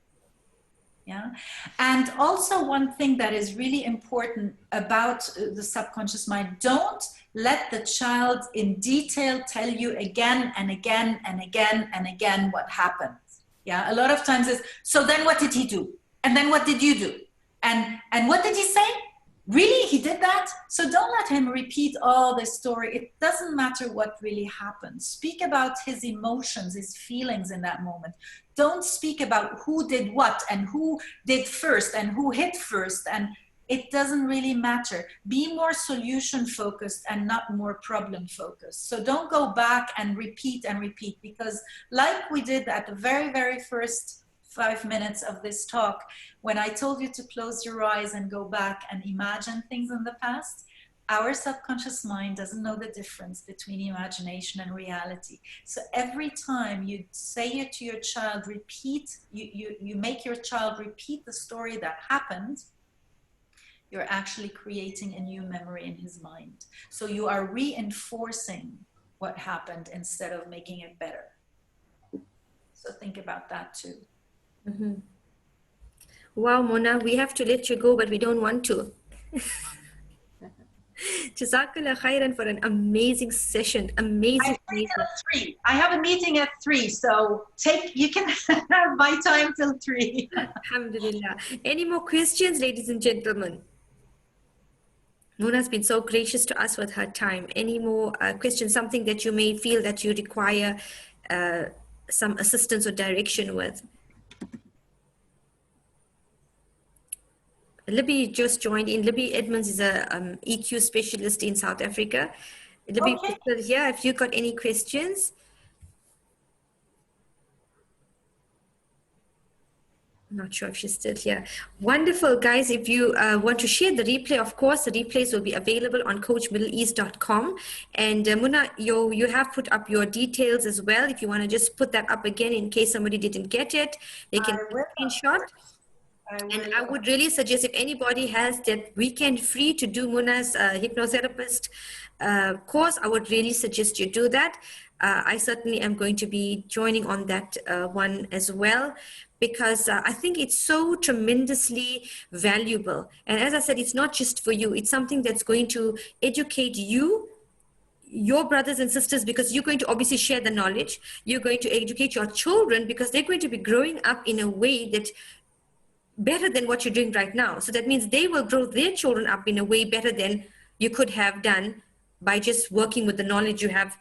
S2: Yeah. And also one thing that is really important about the subconscious mind, don't let the child in detail tell you again and again and again and again what happened. Yeah. A lot of times is, so then what did he do? And then what did you do? And what did he say? Really? He did that? So don't let him repeat all the story. It doesn't matter what really happened. Speak about his emotions, his feelings in that moment. Don't speak about who did what and who did first and who hit first. And it doesn't really matter. Be more solution focused and not more problem focused. So don't go back and repeat, because like we did at the very, very first 5 minutes of this talk, when I told you to close your eyes and go back and imagine things in the past, our subconscious mind doesn't know the difference between imagination and reality. So every time you say it to your child, you make your child repeat the story that happened, you're actually creating a new memory in his mind. So you are reinforcing what happened instead of making it better. So think about that too.
S1: Mm-hmm. Wow, Mona, we have to let you go, but we don't want to. Jazakallah khairan for an amazing session. Amazing.
S2: I have a meeting at 3, so you can have my time till 3.
S1: Alhamdulillah. Any more questions, ladies and gentlemen? Mona's been so gracious to us with her time. Any more questions, something that you may feel that you require some assistance or direction with? Libby just joined in. Libby Edmonds is a EQ specialist in South Africa. Libby, okay. Here, if you got any questions. Not sure if she's still here. Wonderful, guys. If you want to share the replay, of course, the replays will be available on coachmiddleeast.com. And Muna, you have put up your details as well. If you want to just put that up again in case somebody didn't get it, they can screenshot. And I would really suggest if anybody has that weekend free to do Muna's hypnotherapist course, I would really suggest you do that. I certainly am going to be joining on that one as well, because I think it's so tremendously valuable. And as I said, it's not just for you. It's something that's going to educate you, your brothers and sisters, because you're going to obviously share the knowledge. You're going to educate your children because they're going to be growing up in a way that better than what you're doing right now. So that means they will grow their children up in a way better than you could have done by just working with the knowledge you have,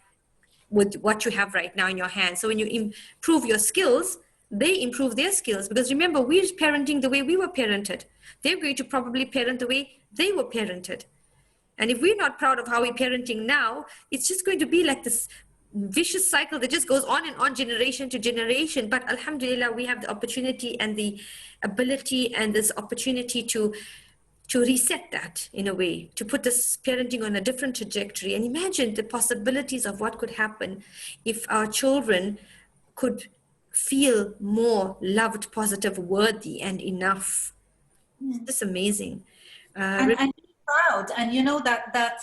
S1: with what you have right now in your hands. So when you improve your skills, they improve their skills. Because remember, we're parenting the way we were parented. They're going to probably parent the way they were parented. And if we're not proud of how we're parenting now, it's just going to be like this vicious cycle that just goes on and on, generation to generation. But alhamdulillah, we have the opportunity and the ability and this opportunity to reset that in a way, to put this parenting on a different trajectory. And imagine the possibilities of what could happen if our children could feel more loved, positive, worthy, and enough. It's just amazing.
S2: And be proud, and you know that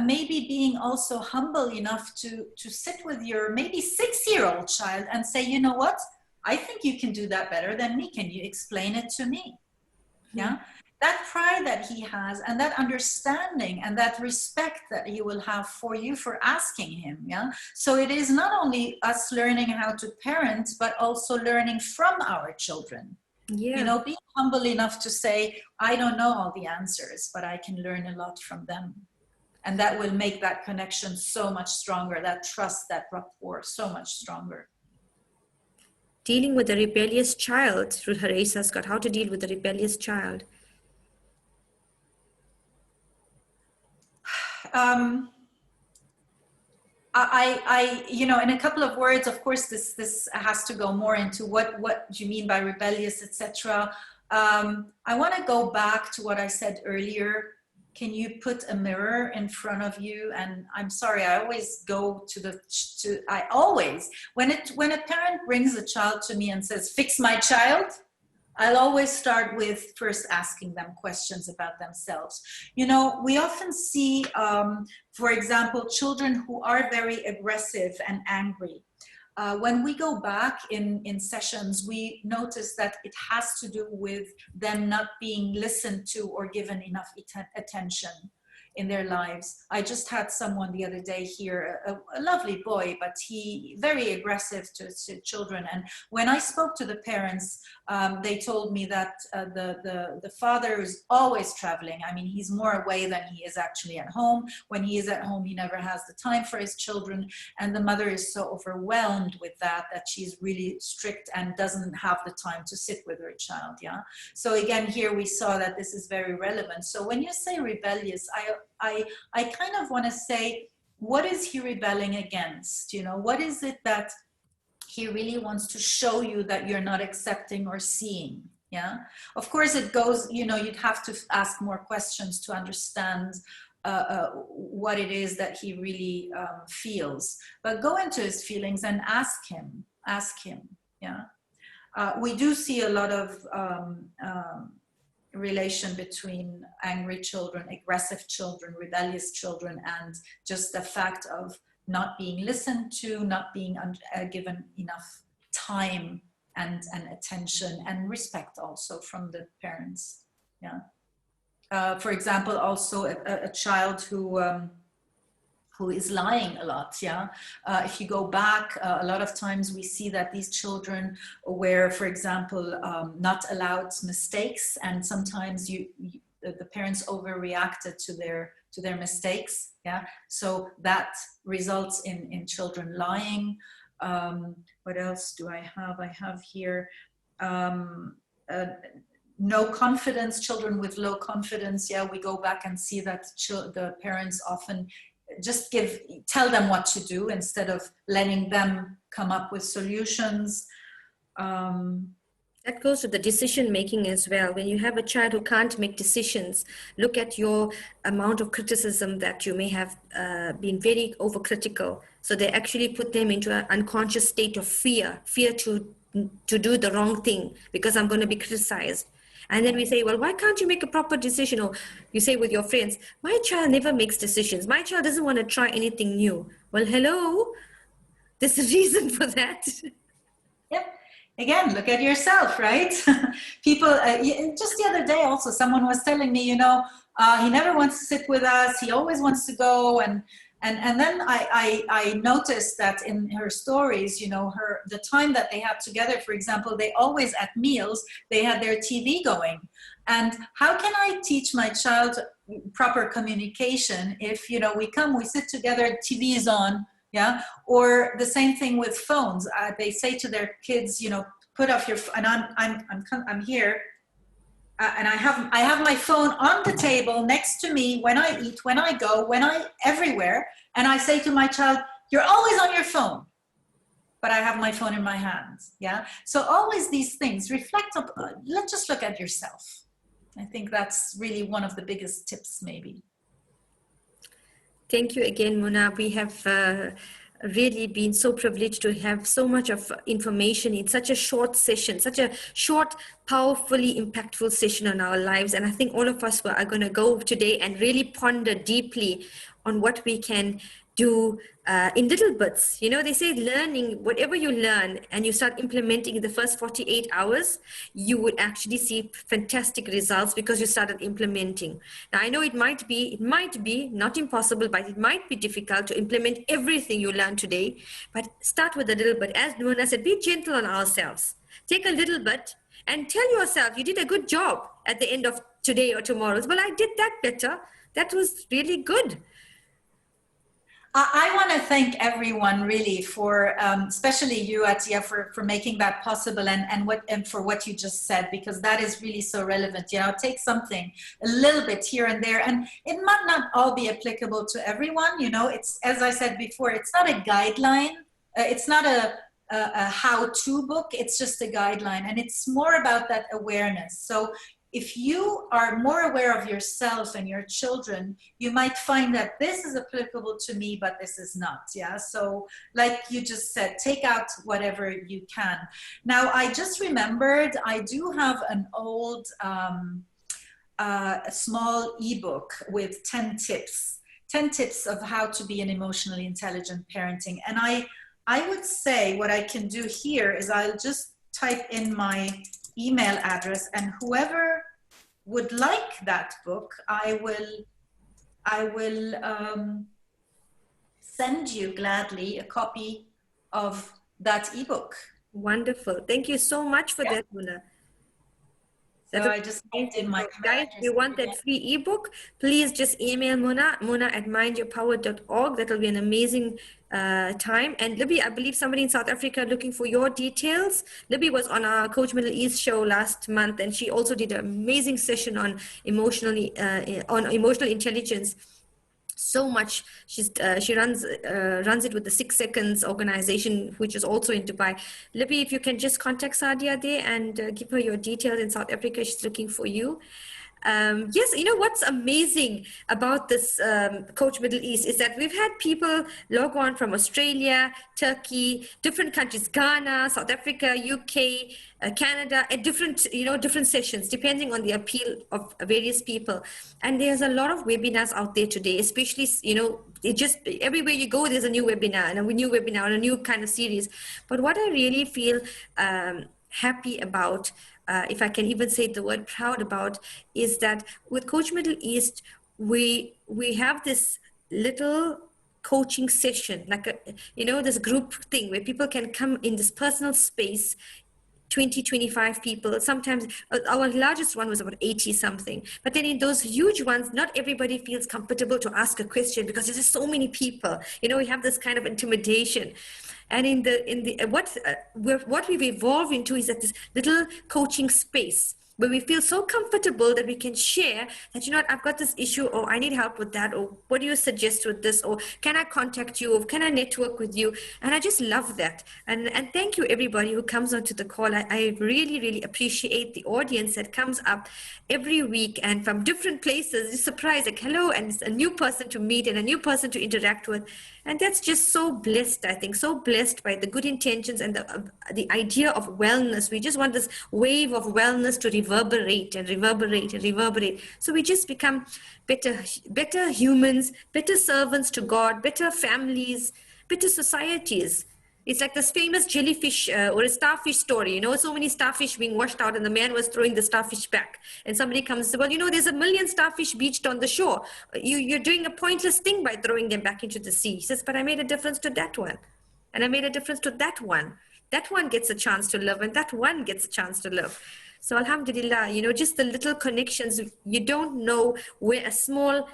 S2: maybe being also humble enough to sit with your maybe 6-year-old child and say, you know what, I think you can do that better than me. Can you explain it to me? Yeah. That pride that he has, and that understanding and that respect that he will have for you for asking him. Yeah. So it is not only us learning how to parent, but also learning from our children. Yeah. You know, being humble enough to say, I don't know all the answers, but I can learn a lot from them. And that will make that connection so much stronger, that trust, that rapport so much stronger.
S1: Dealing with a rebellious child, through Harisa's got how to deal with a rebellious child.
S2: I you know, in a couple of words, of course, this has to go more into what do you mean by rebellious, etc. I want to go back to what I said earlier. Can you put a mirror in front of you? And I'm sorry, I always go when a parent brings a child to me and says, fix my child, I'll always start with first asking them questions about themselves. You know, we often see, for example, children who are very aggressive and angry. When we go back in sessions, we notice that it has to do with them not being listened to or given enough attention in their lives. I just had someone the other day here, a lovely boy, but he very aggressive to children. And when I spoke to the parents, they told me that the father is always traveling. I mean, he's more away than he is actually at home. When he is at home, he never has the time for his children. And the mother is so overwhelmed with that she's really strict and doesn't have the time to sit with her child. Yeah. So again, here we saw that this is very relevant. So when you say rebellious, I kind of want to say, what is he rebelling against? You know, what is it that he really wants to show you that you're not accepting or seeing? Yeah. Of course, it goes, you know, you'd have to ask more questions to understand what it is that he really feels. But go into his feelings and ask him. Yeah. We do see a lot of relation between angry children, aggressive children, rebellious children, and just the fact of not being listened to, not being given enough time and attention and respect also from the parents. Yeah. For example, also a child who is lying a lot. Yeah. If you go back, a lot of times we see that these children were, for example, not allowed mistakes, and sometimes the parents overreacted to their mistakes. Yeah. So that results in children lying. What else do I have? I have here no confidence, children with low confidence. Yeah, we go back and see that the parents often just tell them what to do instead of letting them come up with solutions.
S1: That goes to the decision making as well. When you have a child who can't make decisions, look at your amount of criticism that you may have been very overcritical. So they actually put them into an unconscious state of fear to do the wrong thing because I'm going to be criticized. And then we say, well, why can't you make a proper decision? Or you say with your friends, my child never makes decisions. My child doesn't want to try anything new. Well, hello, there's a reason for that.
S2: Yep. Again, look at yourself, right? People, just the other day also, someone was telling me, he never wants to sit with us. He always wants to go. And then I noticed that in her stories, the time that they had together, for example, they always at meals, they had their TV going. And how can I teach my child proper communication if, we sit together, TV is on, yeah? Or the same thing with phones. They say to their kids, put off your, and I'm here, and I have my phone on the table next to me when I eat, when I go, everywhere. And I say to my child, you're always on your phone, but I have my phone in my hands. Yeah. So always these things, reflect on, let's just look at yourself. I think that's really one of the biggest tips maybe.
S1: Thank you again, Muna. We have really been so privileged to have so much of information in such a short session, such a short, powerfully impactful session on our lives. And I think all of us are going to go today and really ponder deeply on what we can do in little bits. They say learning, whatever you learn and you start implementing in the first 48 hours, you would actually see fantastic results because you started implementing. Now, I know it might be not impossible, but it might be difficult to implement everything you learn today, but start with a little bit. As Mona said, be gentle on ourselves. Take a little bit and tell yourself you did a good job at the end of today or tomorrow. Well, I did that better. That was really good.
S2: I want to thank everyone really for, especially you, Atiyya, for making that possible and for what you just said, because that is really so relevant. Take something a little bit here and there, and it might not all be applicable to everyone. It's, as I said before, it's not a guideline. It's not a how-to book. It's just a guideline, and it's more about that awareness. So if you are more aware of yourself and your children, you might find that this is applicable to me, but this is not. Yeah. So like you just said, take out whatever you can. Now, I just remembered, I do have an old, a small ebook with 10 tips of how to be an emotionally intelligent parenting. And I would say what I can do here is I'll just type in my email address, and whoever would like that book, I will send you gladly a copy of that ebook.
S1: Wonderful. Thank you so much for that, Muna.
S2: So I just typed in my
S1: guys, if you want that free ebook, please just email Muna at mindyourpower.org. That will be an amazing time. And Libby, I believe somebody in South Africa looking for your details. Libby was on our Coach Middle East show last month, and she also did an amazing session on emotional intelligence. So much. She runs it with the 6 Seconds organization, which is also in Dubai. Libby, if you can just contact Sadia there and give her your details in South Africa, she's looking for you. Yes, what's amazing about this Coach Middle East is that we've had people log on from Australia, Turkey, different countries, Ghana, South Africa, UK, Canada, at different sessions, depending on the appeal of various people. And there's a lot of webinars out there today, especially, it just everywhere you go, there's a new webinar and a new webinar and a new kind of series. But what I really feel happy about, if I can even say the word proud about, is that with Coach Middle East, we have this little coaching session, like this group thing where people can come in this personal space, 20, 25 people. Sometimes our largest one was about 80 something. But then in those huge ones, not everybody feels comfortable to ask a question because there's just so many people. We have this kind of intimidation. And what we've evolved into is that this little coaching space where we feel so comfortable that we can share that, you know what, I've got this issue, or I need help with that, or what do you suggest with this, or can I contact you, or can I network with you? And I just love that. And thank you everybody who comes onto the call. I really, really appreciate the audience that comes up every week and from different places. You're surprised, like, hello, and it's a new person to meet and a new person to interact with. And that's just so blessed, I think, so blessed by the good intentions and the idea of wellness. We just want this wave of wellness to reverberate and reverberate and reverberate. So we just become better humans, better servants to God, better families, better societies. It's like this famous jellyfish or a starfish story, you know, so many starfish being washed out and the man was throwing the starfish back. And somebody comes and says, well, you know, there's a million starfish beached on the shore. You're doing a pointless thing by throwing them back into the sea. He says, but I made a difference to that one. And I made a difference to that one. That one gets a chance to live, and that one gets a chance to live. So alhamdulillah, you know, just the little connections. You don't know where a small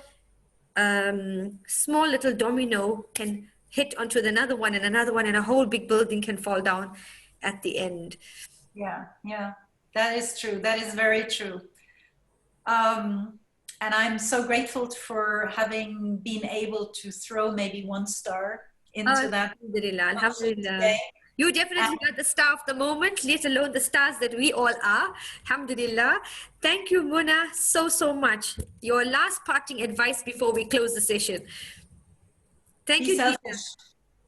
S1: little domino can hit onto another one, and a whole big building can fall down at the end.
S2: Yeah, that is true. That is very true. And I'm so grateful for having been able to throw maybe one star into that.
S1: Alhamdulillah. You definitely are the star of the moment, let alone the stars that we all are. Alhamdulillah. Thank you, Muna, so much. Your last parting advice before we close the session. Thank you,
S2: selfish.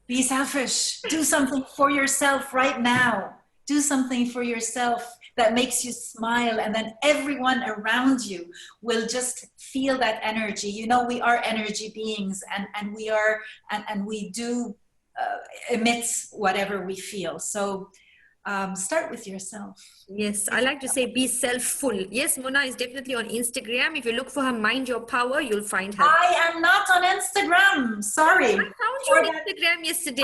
S2: Be selfish. Do something for yourself right now. Do something for yourself that makes you smile, and then everyone around you will just feel that energy. You know, we are energy beings, and we are, and we do emit whatever we feel. So start with yourself.
S1: Yes, I like to say be self-full. Yes, Muna is definitely on Instagram. If you look for her Mind Your Power, you'll find her.
S2: I am not on Instagram. Sorry.
S1: I found you on Instagram yesterday.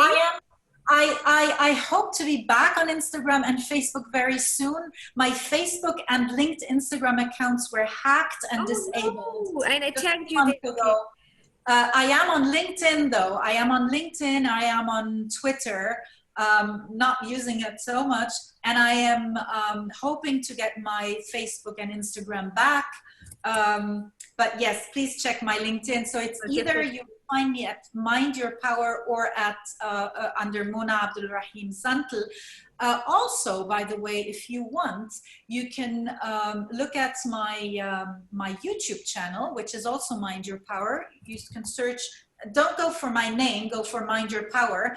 S2: I hope to be back on Instagram and Facebook very soon. My Facebook and linked Instagram accounts were hacked and disabled.
S1: No. And I tagged you there.
S2: I am on LinkedIn though. I am on LinkedIn. I am on Twitter. Not using it so much. And I am hoping to get my Facebook and Instagram back. But yes, please check my LinkedIn. So it's either you find me at Mind Your Power or at under Muna Abdul Rahim Santal. Also, by the way, if you want, you can look at my my YouTube channel, which is also Mind Your Power. You can search. Don't go for my name, go for Mind Your Power,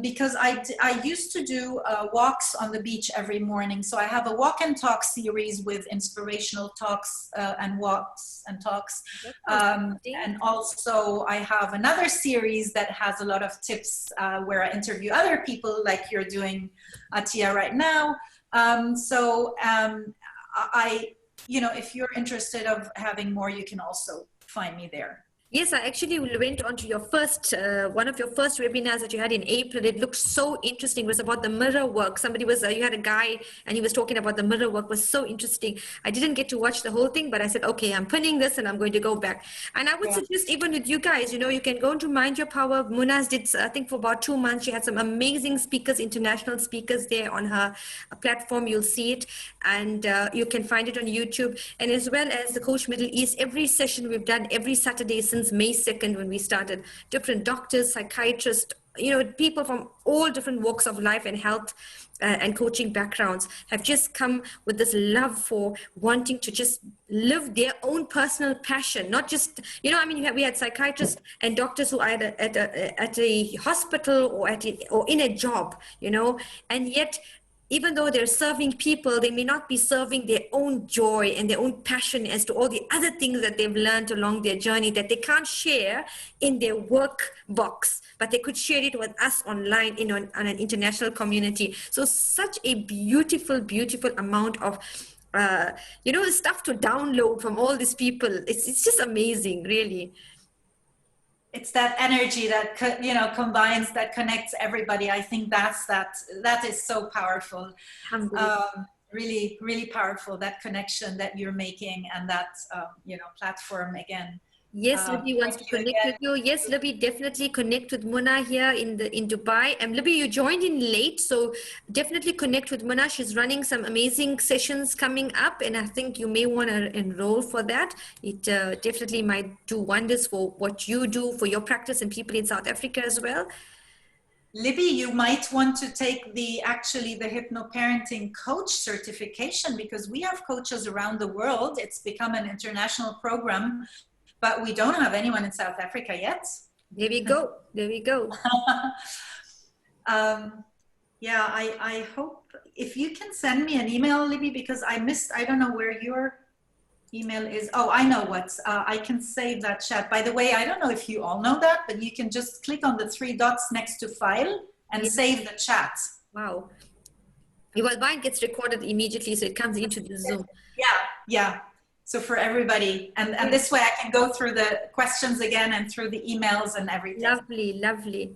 S2: because I used to do walks on the beach every morning. So I have a walk and talk series with inspirational talks and walks and talks. And also I have another series that has a lot of tips where I interview other people like you're doing, Atiyya, right now. You know, if you're interested of having more, you can also find me there.
S1: Yes, I actually went on to your first, one of your first webinars that you had in April. It looked so interesting. It was about the mirror work. Somebody was, you had a guy and he was talking about the mirror work. It was so interesting. I didn't get to watch the whole thing, but I said, okay, I'm pinning this and I'm going to go back. And I would suggest even with you guys, you know, you can go into Mind Your Power. Muna's did, I think for about 2 months, she had some amazing speakers, international speakers there on her platform. You'll see it and you can find it on YouTube. And as well as the Coach Middle East, every session we've done every Saturday since May 2nd when we started, different doctors, psychiatrists, you know, people from all different walks of life and health and coaching backgrounds have just come with this love for wanting to just live their own personal passion, not just, you know, I mean, we had psychiatrists and doctors who are at a hospital or or in a job, you know, and yet even though they're serving people, they may not be serving their own joy and their own passion as to all the other things that they've learned along their journey that they can't share in their work box, but they could share it with us online on an international community. So such a beautiful, beautiful amount of, you know, stuff to download from all these people. It's just amazing, really.
S2: It's that energy that, you know, combines, that connects everybody. I think that is so powerful. Really, really powerful, that connection that you're making, and that, you know, platform again.
S1: Yes, Libby wants
S2: Thank
S1: to
S2: you
S1: connect with
S2: again.
S1: you. Yes, Libby, definitely connect with Muna here in Dubai. And Libby, you joined in late, so definitely connect with Muna. She's running some amazing sessions coming up, and I think you may want to enroll for that. It definitely might do wonders for what you do, for your practice, and people in South Africa as well.
S2: Libby, you might want to take the Hypno-Parenting coach certification, because we have coaches around the world. It's become an international program, but we don't have anyone in South Africa yet.
S1: There we go. There we go.
S2: Yeah, I hope if you can send me an email, Libby, because I don't know where your email is. Oh, I know I can save that chat. By the way, I don't know if you all know that, but you can just click on the 3 dots next to file and save the chat.
S1: Wow. Well, mine gets recorded immediately, so it comes into the Zoom.
S2: Yeah. So for everybody, and this way I can go through the questions again and through the emails and everything.
S1: Lovely, lovely.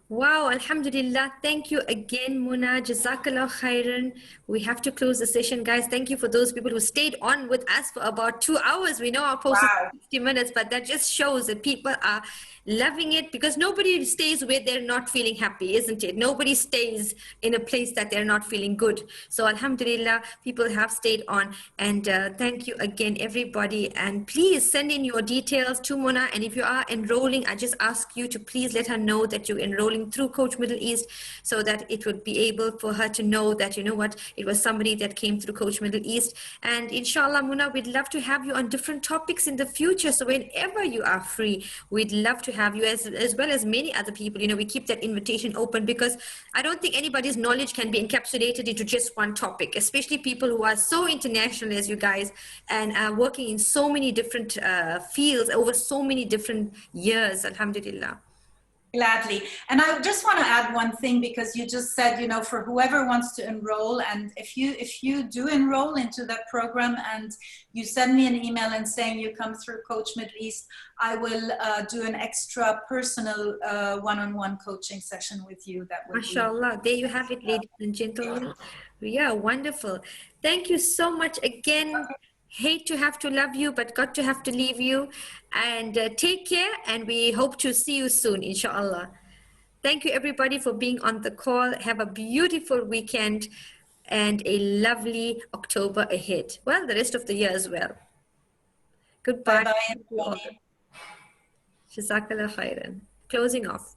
S1: Wow, Alhamdulillah. Thank you again, Muna. Jazakallah khairan. We have to close the session, guys. Thank you for those people who stayed on with us for about 2 hours. We know our post is 50 minutes, but that just shows that people are loving it, because nobody stays where they're not feeling happy, isn't it? Nobody stays in a place that they're not feeling good. So Alhamdulillah, people have stayed on, and thank you again, everybody. And please send in your details to Muna, and if you are enrolling, I just ask you to please let her know that you're enrolling through Coach Middle East, so that it would be able for her to know that, you know what, it was somebody that came through Coach Middle East. And inshallah, Muna, we'd love to have you on different topics in the future. So whenever you are free, we'd love to have you, as well as many other people. You know, we keep that invitation open, because I don't think anybody's knowledge can be encapsulated into just one topic, especially people who are so international as you guys, and are working in so many different fields over so many different years. Alhamdulillah.
S2: Gladly. And I just want to add one thing, because you just said, you know, for whoever wants to enroll, and if you do enroll into that program and you send me an email and saying you come through Coach Middle East, I will do an extra personal one-on-one coaching session with you. That would
S1: MashaAllah. There you have it, ladies and gentlemen. Yeah, wonderful. Thank you so much again. Hate to have to love you, but got to have to leave you. And take care, and we hope to see you soon, inshallah. Thank you, everybody, for being on the call. Have a beautiful weekend and a lovely October ahead. Well, the rest of the year as well. Goodbye.
S2: Bye-bye, everybody.
S1: Jazakallah khairan. Closing off.